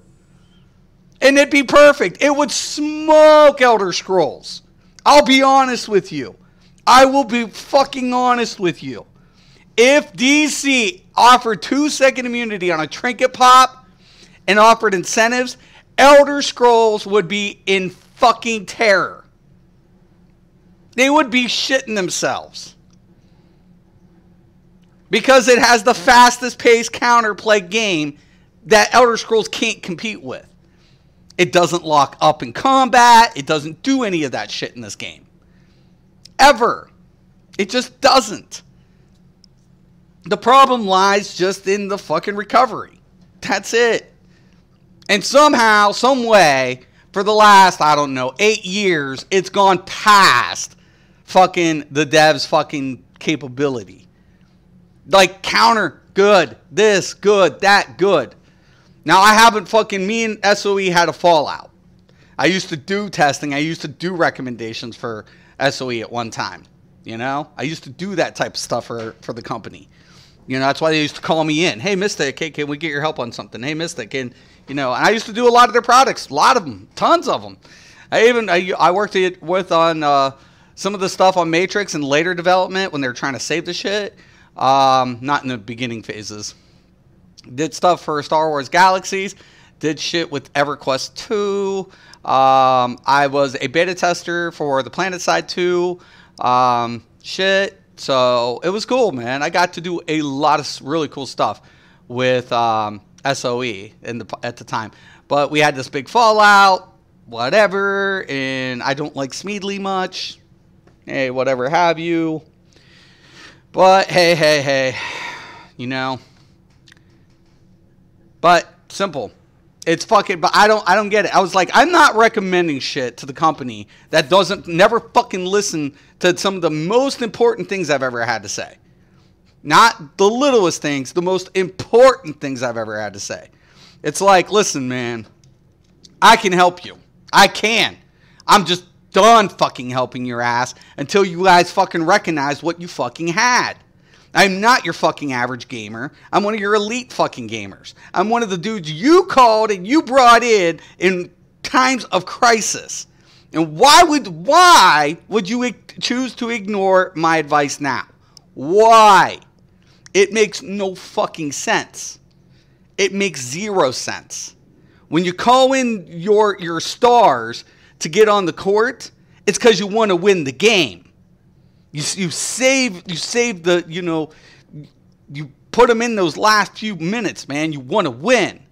Speaker 1: And it'd be perfect. It would smoke Elder Scrolls. I'll be honest with you. I will be fucking honest with you. If DC offered 2-second immunity on a trinket pop and offered incentives, Elder Scrolls would be in fucking terror. They would be shitting themselves. Because it has the fastest paced counterplay game that Elder Scrolls can't compete with. It doesn't lock up in combat. It doesn't do any of that shit in this game. Ever. It just doesn't. The problem lies just in the fucking recovery. That's it. And somehow, some way, for the last, I don't know, 8 years, it's gone past fucking the devs' fucking capability. Like, counter, good. This, good. That, good. Now, I haven't fucking, me and SOE had a fallout. I used to do testing. I used to do recommendations for SOE at one time. You know? I used to do that type of stuff for the company. You know, that's why they used to call me in. Hey, Mystic, hey, can we get your help on something? Hey, Mystic, and, you know, and I used to do a lot of their products. A lot of them. Tons of them. I worked with on some of the stuff on Matrix and later development when they were trying to save the shit. Not in the beginning phases. Did stuff for Star Wars Galaxies. Did shit with EverQuest 2. I was a beta tester for the PlanetSide 2. Shit. So it was cool, man. I got to do a lot of really cool stuff with SOE at the time. But we had this big fallout, whatever, and I don't like Smeedley much. Hey, whatever have you. But hey, you know. But simple. It's fucking, but I don't get it. I was like, I'm not recommending shit to the company that never fucking listen to some of the most important things I've ever had to say. Not the littlest things, the most important things I've ever had to say. It's like, listen, man, I can help you. I can. I'm just done fucking helping your ass until you guys fucking recognize what you fucking had. I'm not your fucking average gamer. I'm one of your elite fucking gamers. I'm one of the dudes you called and you brought in times of crisis. And why would you choose to ignore my advice now? Why? It makes no fucking sense. It makes 0 sense. When you call in your stars to get on the court, it's because you want to win the game. You save the, you know, you put them in those last few minutes, man. You want to win.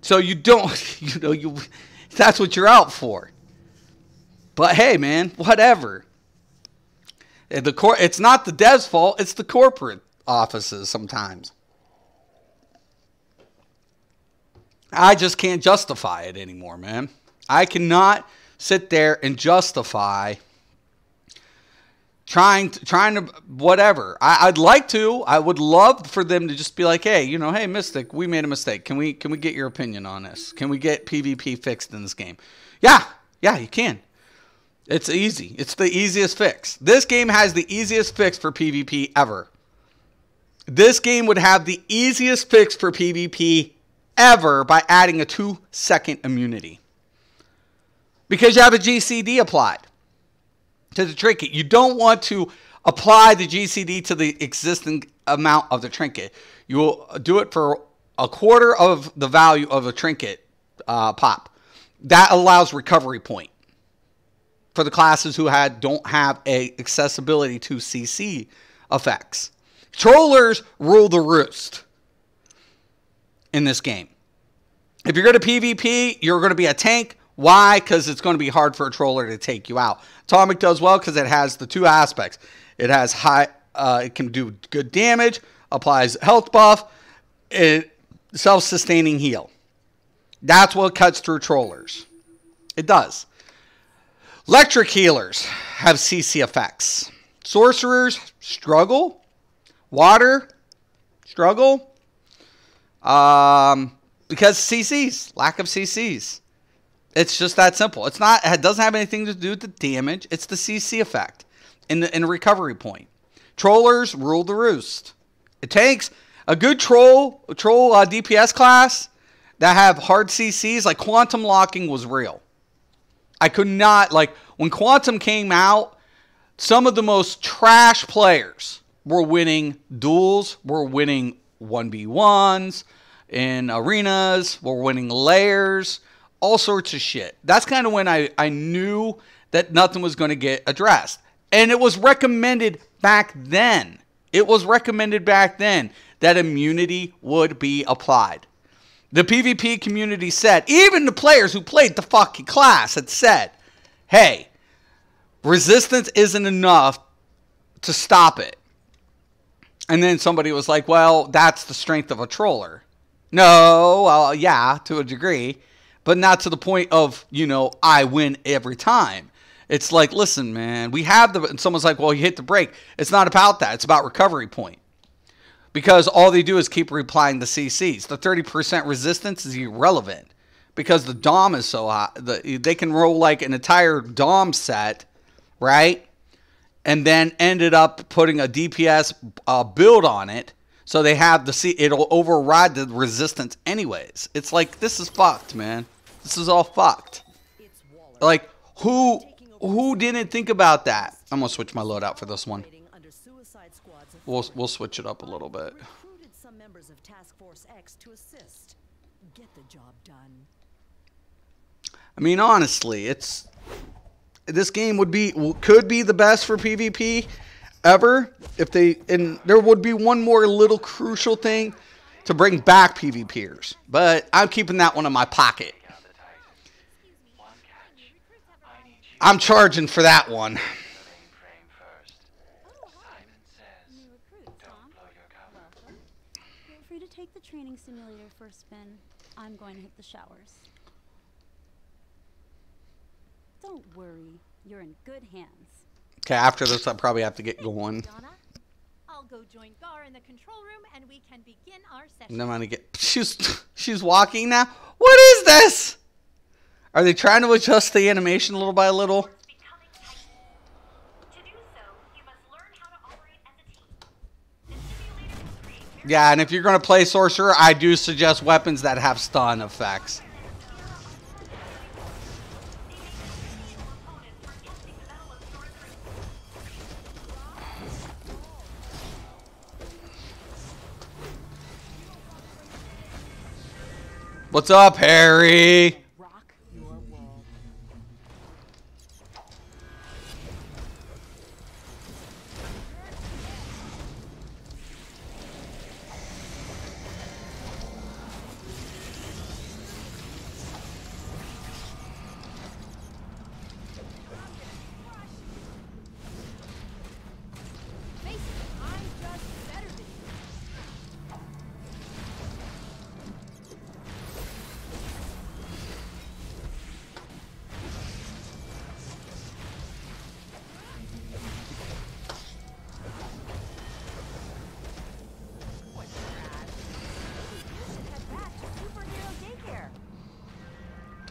Speaker 1: So you don't, you know, that's what you're out for. But hey, man, whatever. It's not the dev's fault. It's the corporate offices sometimes. I just can't justify it anymore, man. I cannot sit there and justify trying to whatever. I'd like to. I would love for them to just be like, hey, you know, hey, Mystic, we made a mistake. Can we get your opinion on this? Can we get PvP fixed in this game? Yeah, you can. It's easy. It's the easiest fix. This game has the easiest fix for PvP ever. This game would have the easiest fix for PvP ever by adding a 2-second immunity. Because you have a GCD applied to the trinket. You don't want to apply the GCD to the existing amount of the trinket. You will do it for a quarter of the value of a trinket pop. That allows recovery point for the classes who don't have a accessibility to CC effects. Trollers rule the roost in this game. If you're going to PvP, you're going to be a tank. Why? Because it's going to be hard for a troller to take you out. Atomic does well because it has the two aspects. It has it can do good damage, applies health buff, self-sustaining heal. That's what cuts through trollers. It does. Electric healers have CC effects. Sorcerers struggle. Water struggle. Because CCs, lack of CCs. It's just that simple. It doesn't have anything to do with the damage. It's the CC effect in the recovery point. Trollers rule the roost. It takes a good troll DPS class that have hard CCs. Like quantum locking was real. I could not, like when quantum came out, some of the most trash players were winning duels, were winning 1v1s in arenas, were winning layers. All sorts of shit. That's kind of when I knew that nothing was going to get addressed. And it was recommended back then. It was recommended back then that immunity would be applied. The PvP community said, even the players who played the fucking class had said, hey, resistance isn't enough to stop it. And then somebody was like, well, that's the strength of a troller. No, well, yeah, to a degree. But not to the point of, you know, I win every time. It's like, listen, man, we have and someone's like, well, you hit the brake. It's not about that. It's about recovery point. Because all they do is keep replying the CCs. The 30% resistance is irrelevant. Because the DOM is so high. They can roll like an entire DOM set, right? And then ended up putting a DPS build on it. So they have it'll override the resistance anyways. It's like, this is fucked, man. This is all fucked. Like, who didn't think about that? I'm going to switch my loadout for this one. We'll switch it up a little bit.
Speaker 3: Recruited some members of Task Force X to assist. Get the job done.
Speaker 1: I mean, honestly, this game could be the best for PvP ever and there would be one more little crucial thing to bring back PvPers, but I'm keeping that one in my pocket. I'm charging for that one.
Speaker 4: Feel free to take the training simulator for a spin. I'm going to hit the showers. Don't worry, you're in good hands.
Speaker 1: Okay, after this, I probably have to get going.
Speaker 5: Donna, I'll go join Gar in the control room, and we can begin our session.
Speaker 1: And I'm gonna get. She's walking now. What is this? Are they trying to adjust the animation little by little? Yeah, and if you're gonna play sorcerer, I do suggest weapons that have stun effects. What's up, Harry?
Speaker 3: Rock your world.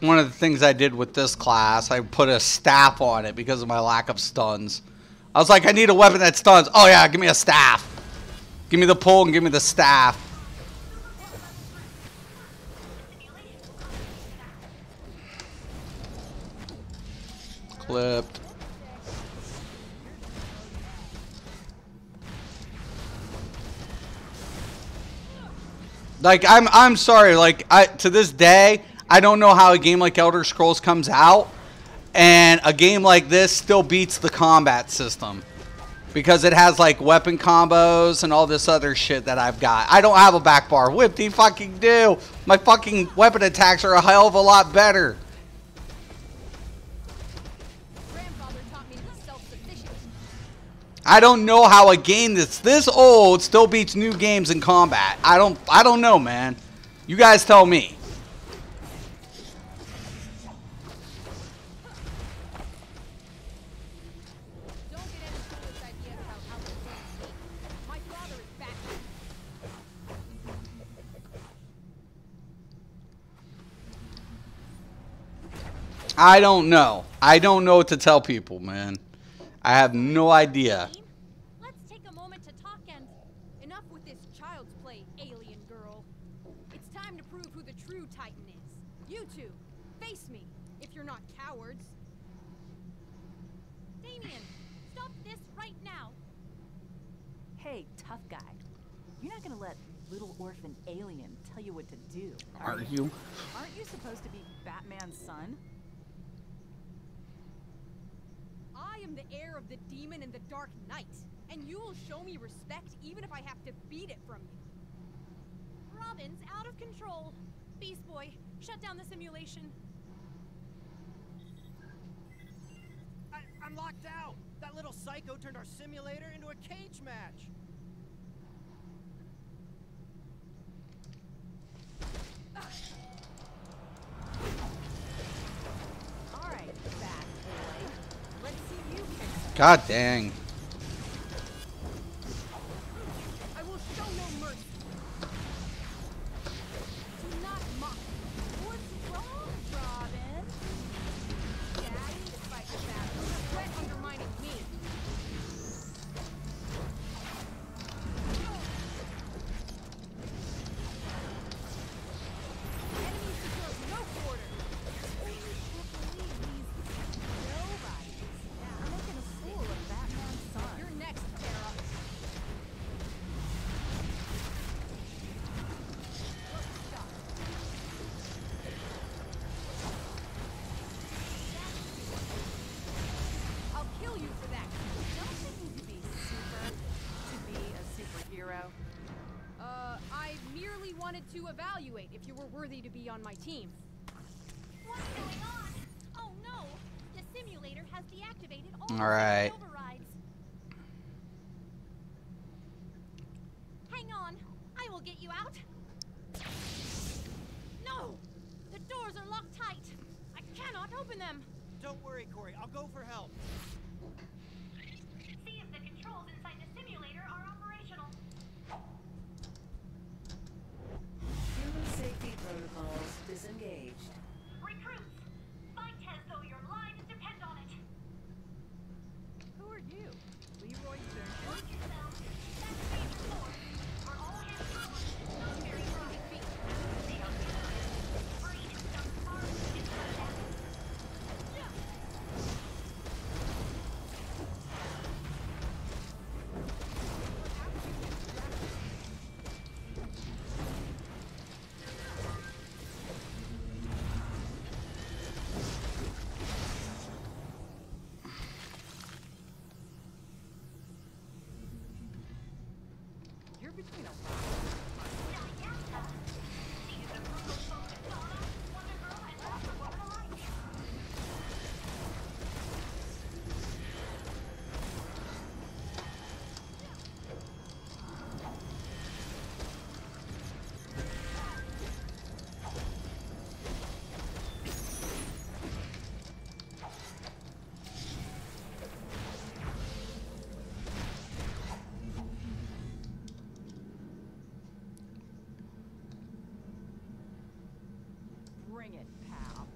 Speaker 1: one of the things I did with this class. I put a staff on it because of my lack of stuns. I was like, I need a weapon that stuns. Oh yeah, give me a staff. Give me the pole and give me the staff. Clipped. Like, I'm sorry, like, to this day, I don't know how a game like Elder Scrolls comes out and a game like this still beats the combat system. Because it has, like, weapon combos and all this other shit that I've got. I don't have a back bar. Whip-de fucking do. My fucking weapon attacks are a hell of a lot better.
Speaker 5: Grandfather taught me to be self-sufficient.
Speaker 1: I don't know how a game that's this old still beats new games in combat. I don't know, man. You guys tell me.
Speaker 5: Don't get any foolish ideas about outperforming me. My father is back.
Speaker 1: I don't know. I don't know what to tell people, man. I have no idea.
Speaker 5: Let's take a moment to talk and enough with this child's play, alien girl. It's time to prove who the true Titan is. You two, face me if you're not cowards. Damien, stop this right now.
Speaker 3: Hey, tough guy. You're not gonna let little orphan alien tell you what to do,
Speaker 1: Are you?
Speaker 3: Aren't you supposed to be Batman's son?
Speaker 5: I am the heir of the demon and the Dark Knight, and you will show me respect even if I have to beat it from you. Robin's out of control. Beast Boy, shut down the simulation.
Speaker 6: I'm locked out! That little psycho turned our simulator into a cage match!
Speaker 3: Alright, bad boy. Let's see you fix
Speaker 1: God dang.
Speaker 5: I will show no mercy. Do not mock me. What's wrong, Robin? Yeah, I need to fight this battle. You're threat undermining me. Enemies deserve no quarter.
Speaker 3: nobody. Yeah, I'm making a fool of Batman's son.
Speaker 5: You're next, Tara. I'll kill you for that.
Speaker 3: Don't think you to be a superhero.
Speaker 5: I merely wanted to evaluate if you were worthy to be on my team. What's going on? Oh no! The simulator has deactivated all
Speaker 1: All right.
Speaker 5: overrides. Hang on, I will get you out. No! The doors are locked tight. I cannot open them.
Speaker 6: Don't worry, Corey. I'll go for help.
Speaker 5: See if the controls inside the simulator are operational.
Speaker 3: Human safety protocols disengaged.
Speaker 5: Recruits, fight as though your lives depend on it.
Speaker 3: Who are you? Leroy Jenkins?
Speaker 5: Watch yourselves. That's stage 4. Are all hands on? Military moving feet. They are free and some arms inside them.
Speaker 3: You're between a Bring it, pal.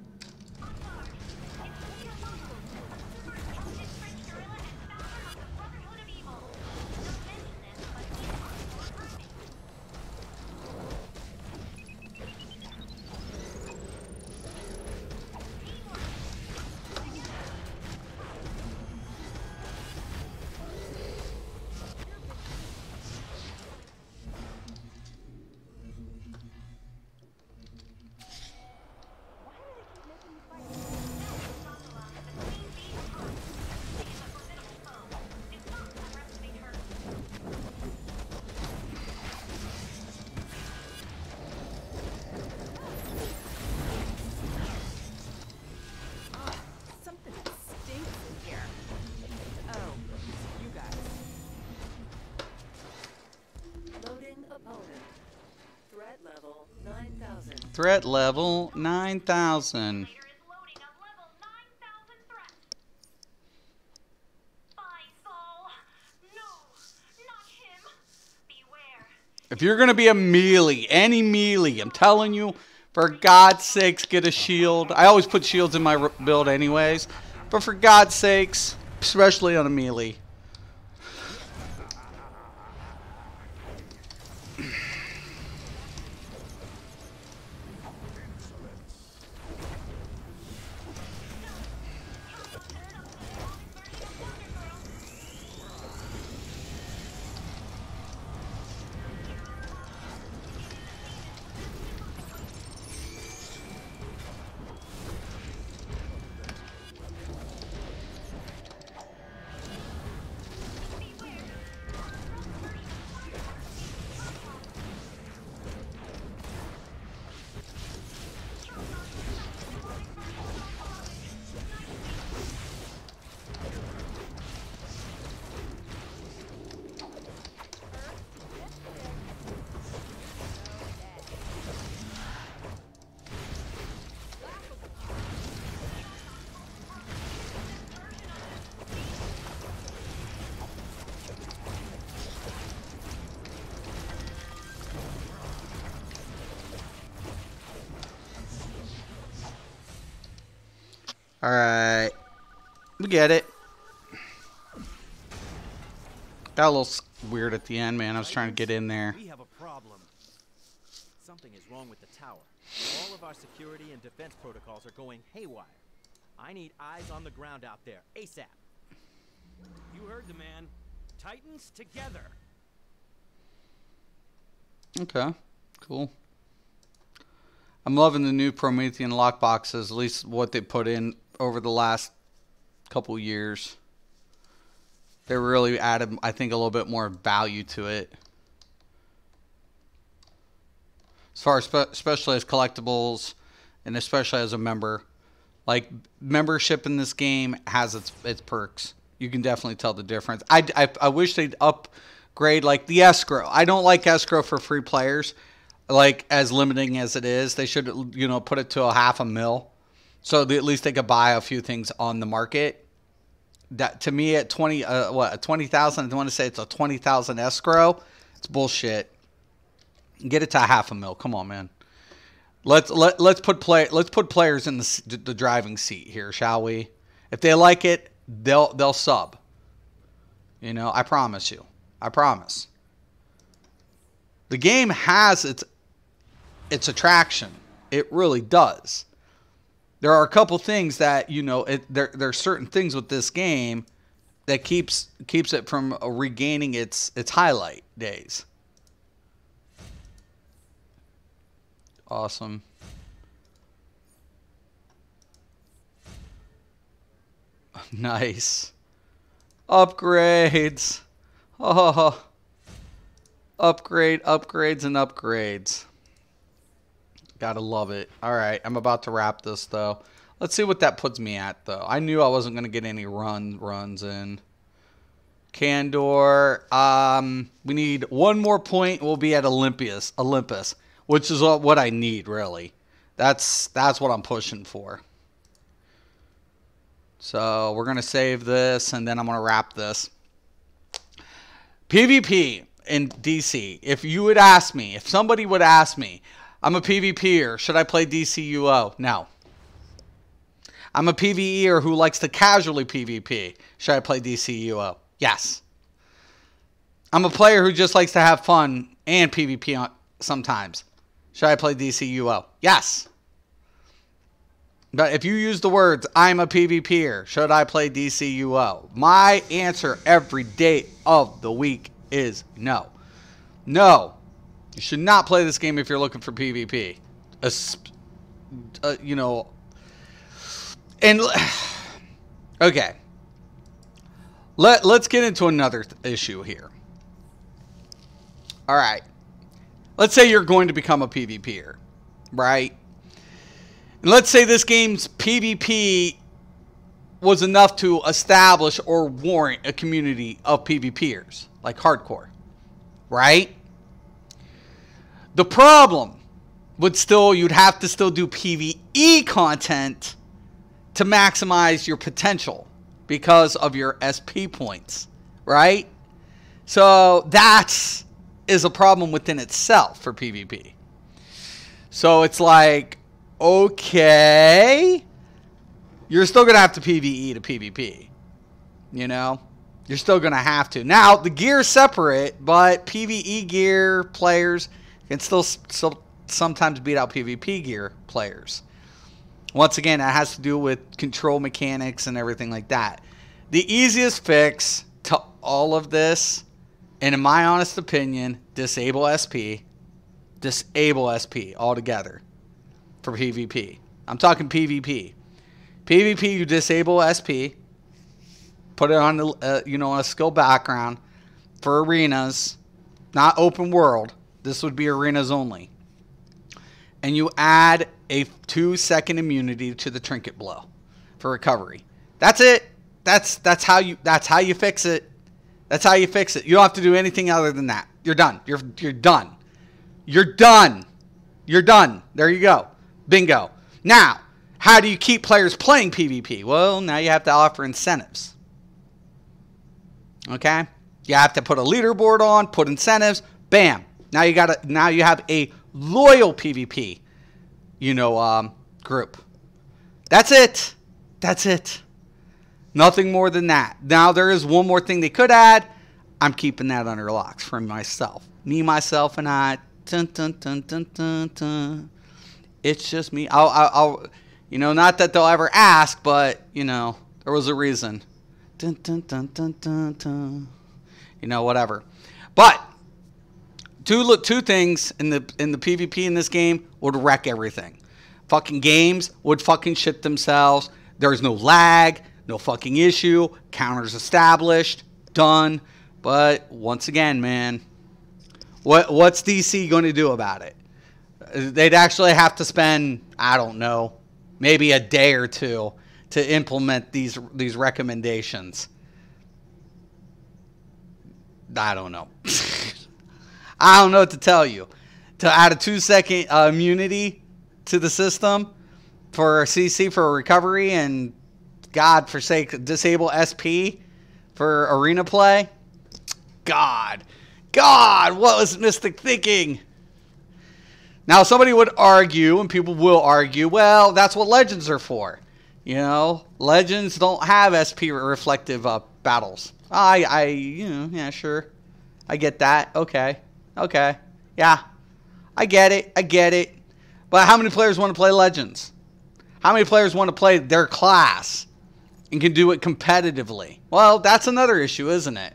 Speaker 1: Threat level 9,000. If you're going to be a melee, any melee, I'm telling you, for God's sakes, get a shield. I always put shields in my build anyways. But for God's sakes, especially on a melee. Alright. We get it. Got a little weird at the end, man. I was trying to get in there.
Speaker 6: We have a problem. Something is wrong with the tower. All of our security and defense protocols are going haywire. I need eyes on the ground out there, ASAP.
Speaker 7: You heard the man. Titans together.
Speaker 1: Okay. Cool. I'm loving the new Promethean lockboxes, at least what they put in over the last couple years. They really added, I think, a little bit more value to it. As far as especially as collectibles and especially as a member. Like, membership in this game has its perks. You can definitely tell the difference. I wish they'd upgrade, like, the escrow. I don't like escrow for free players, like, as limiting as it is. They should, you know, put it to a $500,000. So at least they could buy a few things on the market. That, to me, at 20,000, I want to say it's a 20,000 escrow. It's bullshit. Get it to a $500,000. Come on, man. Let's put players in the driving seat here, shall we? If they like it, they'll sub. You know, I promise you. I promise. The game has its attraction. It really does. There are a couple things that, you know, there are certain things with this game that keeps it from regaining its highlight days. Awesome. Nice. Upgrades. Oh. Upgrades, and upgrades. Gotta love it. Alright, I'm about to wrap this, though. Let's see what that puts me at, though. I knew I wasn't going to get any runs in. Candor. We need one more point. We'll be at Olympus, which is what I need, really. That's what I'm pushing for. So we're going to save this, and then I'm going to wrap this. PvP in DC. If you would ask me, if somebody would ask me, I'm a PvPer, should I play DCUO? No. I'm a PvEer who likes to casually PvP. Should I play DCUO? Yes. I'm a player who just likes to have fun and PvP sometimes. Should I play DCUO? Yes. But if you use the words, I'm a PvPer, should I play DCUO? My answer every day of the week is no. No. You should not play this game if you're looking for PvP. You know. And, okay. Let's get into another issue here. Alright. Let's say you're going to become a PvPer. Right? And let's say this game's PvP was enough to establish or warrant a community of PvPers. Like hardcore. Right? The problem you'd have to still do PvE content to maximize your potential because of your SP points, right? So that is a problem within itself for PvP. So it's like, okay, you're still going to have to PvE to PvP, you know? You're still going to have to. Now, the gear's separate, but PvE gear players can still sometimes beat out PvP gear players. Once again, that has to do with control mechanics and everything like that. The easiest fix to all of this, and in my honest opinion, disable SP. Disable SP altogether for PvP. I'm talking PvP. PvP, you disable SP. Put it on the, a skill background for arenas, not open world. This would be arenas only. And you add a 2-second immunity to the trinket blow for recovery. That's it. That's how you fix it. That's how you fix it. You don't have to do anything other than that. You're done. You're done. You're done. You're done. There you go. Bingo. Now, how do you keep players playing PvP? Well, now you have to offer incentives. Okay? You have to put a leaderboard on, put incentives, bam. Now you have a loyal PvP, group. That's it. That's it. Nothing more than that. Now there is one more thing they could add. I'm keeping that under locks for myself. Me, myself, and I. Dun, dun, dun, dun, dun, dun. It's just me. I'll not that they'll ever ask, but there was a reason. Dun, dun, dun, dun, dun, dun. Whatever. But two things in the PvP in this game would wreck everything. Fucking games would fucking shit themselves. There's no lag, no fucking issue. Counters established, done. But once again, man, what's DC going to do about it? They'd actually have to spend, I don't know, maybe a day or two to implement these recommendations. I don't know. I don't know what to tell you. To add a 2-second immunity to the system for CC for recovery and, God forsake, disable SP for arena play. God, what was Mystic thinking? Now, somebody would argue, and people will argue, well, that's what Legends are for. Legends don't have SP reflective battles. Yeah, sure. I get that. Okay. Yeah. I get it. But how many players want to play Legends? How many players want to play their class and can do it competitively? Well, that's another issue, isn't it?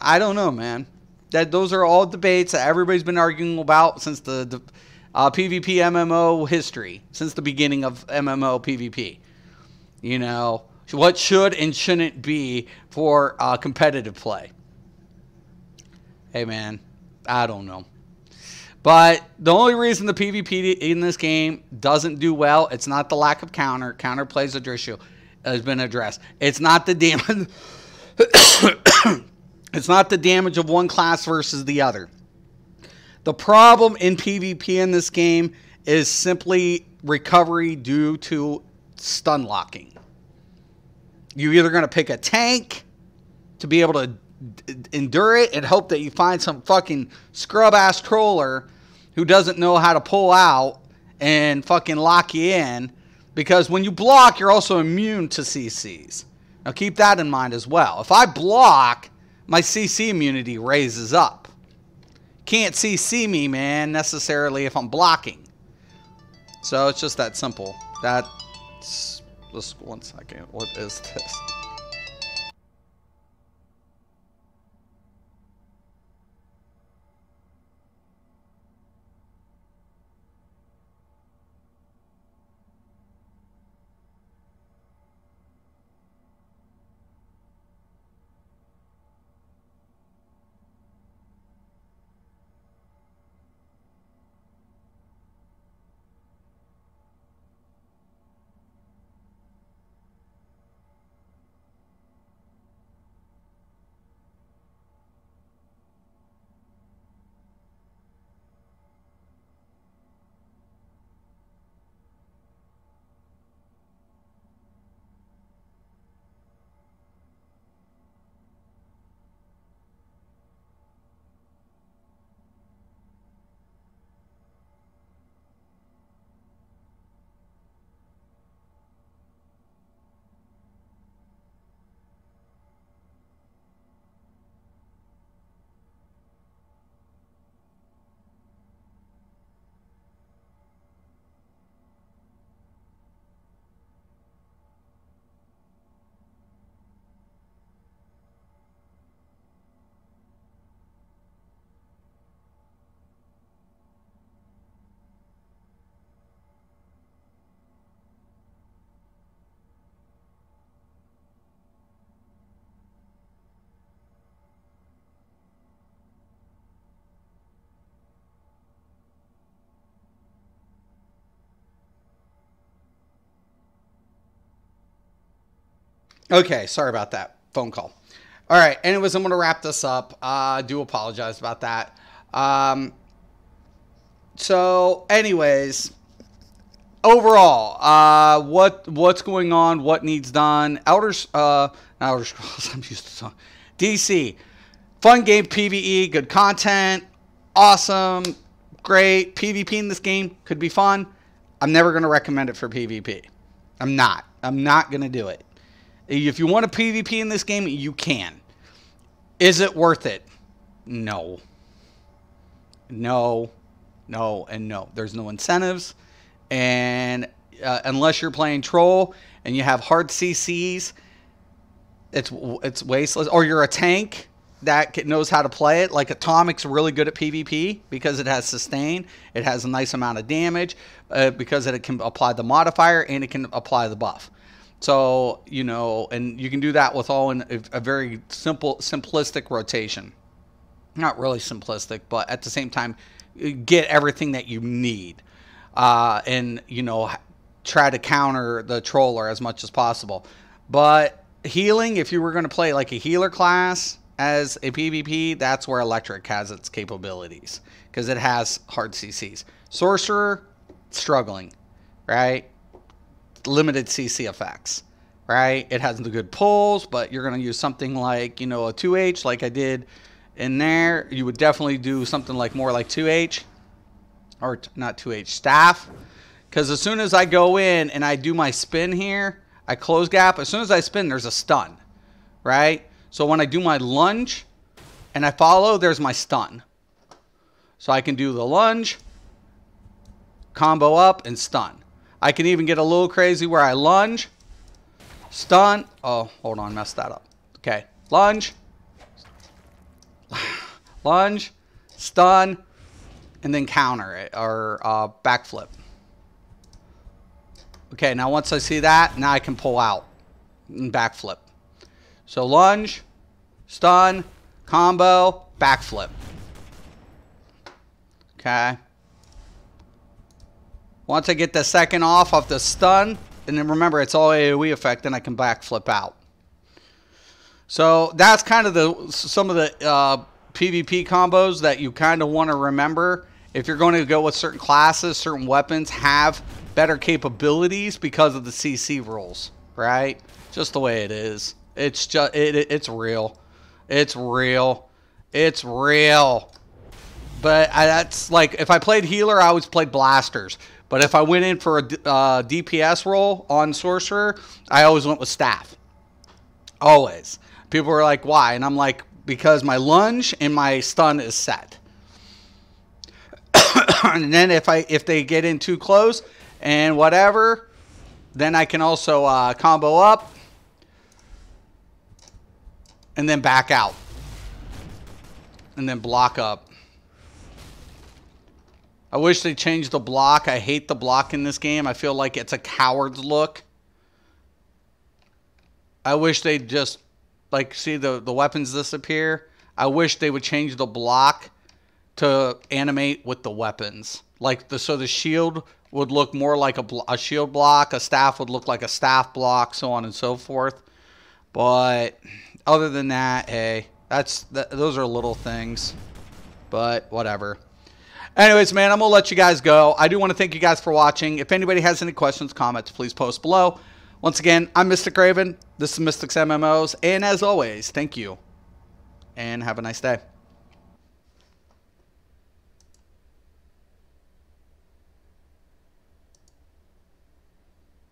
Speaker 1: I don't know, man. Those are all debates that everybody's been arguing about since the PvP MMO history, since the beginning of MMO PvP. What should and shouldn't be for competitive play. Hey, man, I don't know. But the only reason the PvP in this game doesn't do well, it's not the lack of counter. Counter plays issue has been addressed. It's not the damage. It's not the damage of one class versus the other. The problem in PvP in this game is simply recovery due to stun locking. You're either going to pick a tank to be able to endure it and hope that you find some fucking scrub-ass troller who doesn't know how to pull out and fucking lock you in, because when you block, you're also immune to CCs. Now keep that in mind as well. If I block, my CC immunity raises up. Can't CC me, man, necessarily if I'm blocking. So it's just that simple. Just 1 second. What is this? Okay, sorry about that phone call. All right, anyways, I'm going to wrap this up. I do apologize about that. So, anyways, overall, what's going on? What needs done? Elder Scrolls. I'm used to talking. DC, fun game, PvE, good content, awesome, great. PvP in this game could be fun. I'm never going to recommend it for PvP. I'm not going to do it. If you want a PvP in this game, you can. Is it worth it? No. No, no, and no. There's no incentives. And unless you're playing Troll and you have hard CCs, it's wasteless. Or you're a tank that knows how to play it. Like Atomic's really good at PvP because it has sustain. It has a nice amount of damage because it can apply the modifier and it can apply the buff. So, you know, and you can do that with all in a very simplistic rotation. Not really simplistic, but at the same time, get everything that you need. And, you know, try to counter the Troller as much as possible. But healing, if you were going to play like a healer class as a PvP, that's where Electric has its capabilities. Because it has hard CCs. Sorcerer, struggling, right? Limited CC effects, right? It has the good pulls, but you're going to use something like, you know, a 2H like I did in there. You would definitely do something like more like 2H, or not 2H, staff. Because as soon as I go in and I do my spin here, I close gap. As soon as I spin, there's a stun, right? So when I do my lunge and I follow, there's my stun. So I can do the lunge, combo up, and stun. I can even get a little crazy where I lunge, stun. Oh, hold on, messed that up. Okay, lunge, lunge, stun, and then counter it, or backflip. Okay, now once I see that, now I can pull out and backflip. So lunge, stun, combo, backflip. Okay. Once I get the second off the stun, and then remember it's all AoE effect, then I can backflip out. So that's kind of some of the PvP combos that you kind of want to remember. If you're going to go with certain classes, certain weapons have better capabilities because of the CC rules, right? Just the way it is. It's just it's real. It's real. It's real. But that's like, if I played healer, I always played blasters. But if I went in for a DPS role on Sorcerer, I always went with staff. Always. People were like, why? And I'm like, because my lunge and my stun is set. And then if they get in too close and whatever, then I can also combo up and then back out. And then block up. I wish they changed the block. I hate the block in this game. I feel like it's a coward's look. I wish they'd just, like, see the weapons disappear. I wish they would change the block to animate with the weapons. Like, so the shield would look more like a shield block. A staff would look like a staff block, so on and so forth. But other than that, hey, those are little things. But whatever. Anyways, man, I'm going to let you guys go. I do want to thank you guys for watching. If anybody has any questions, comments, please post below. Once again, I'm Mystic Raven. This is Mystics MMOs. And as always, thank you. And have a nice day.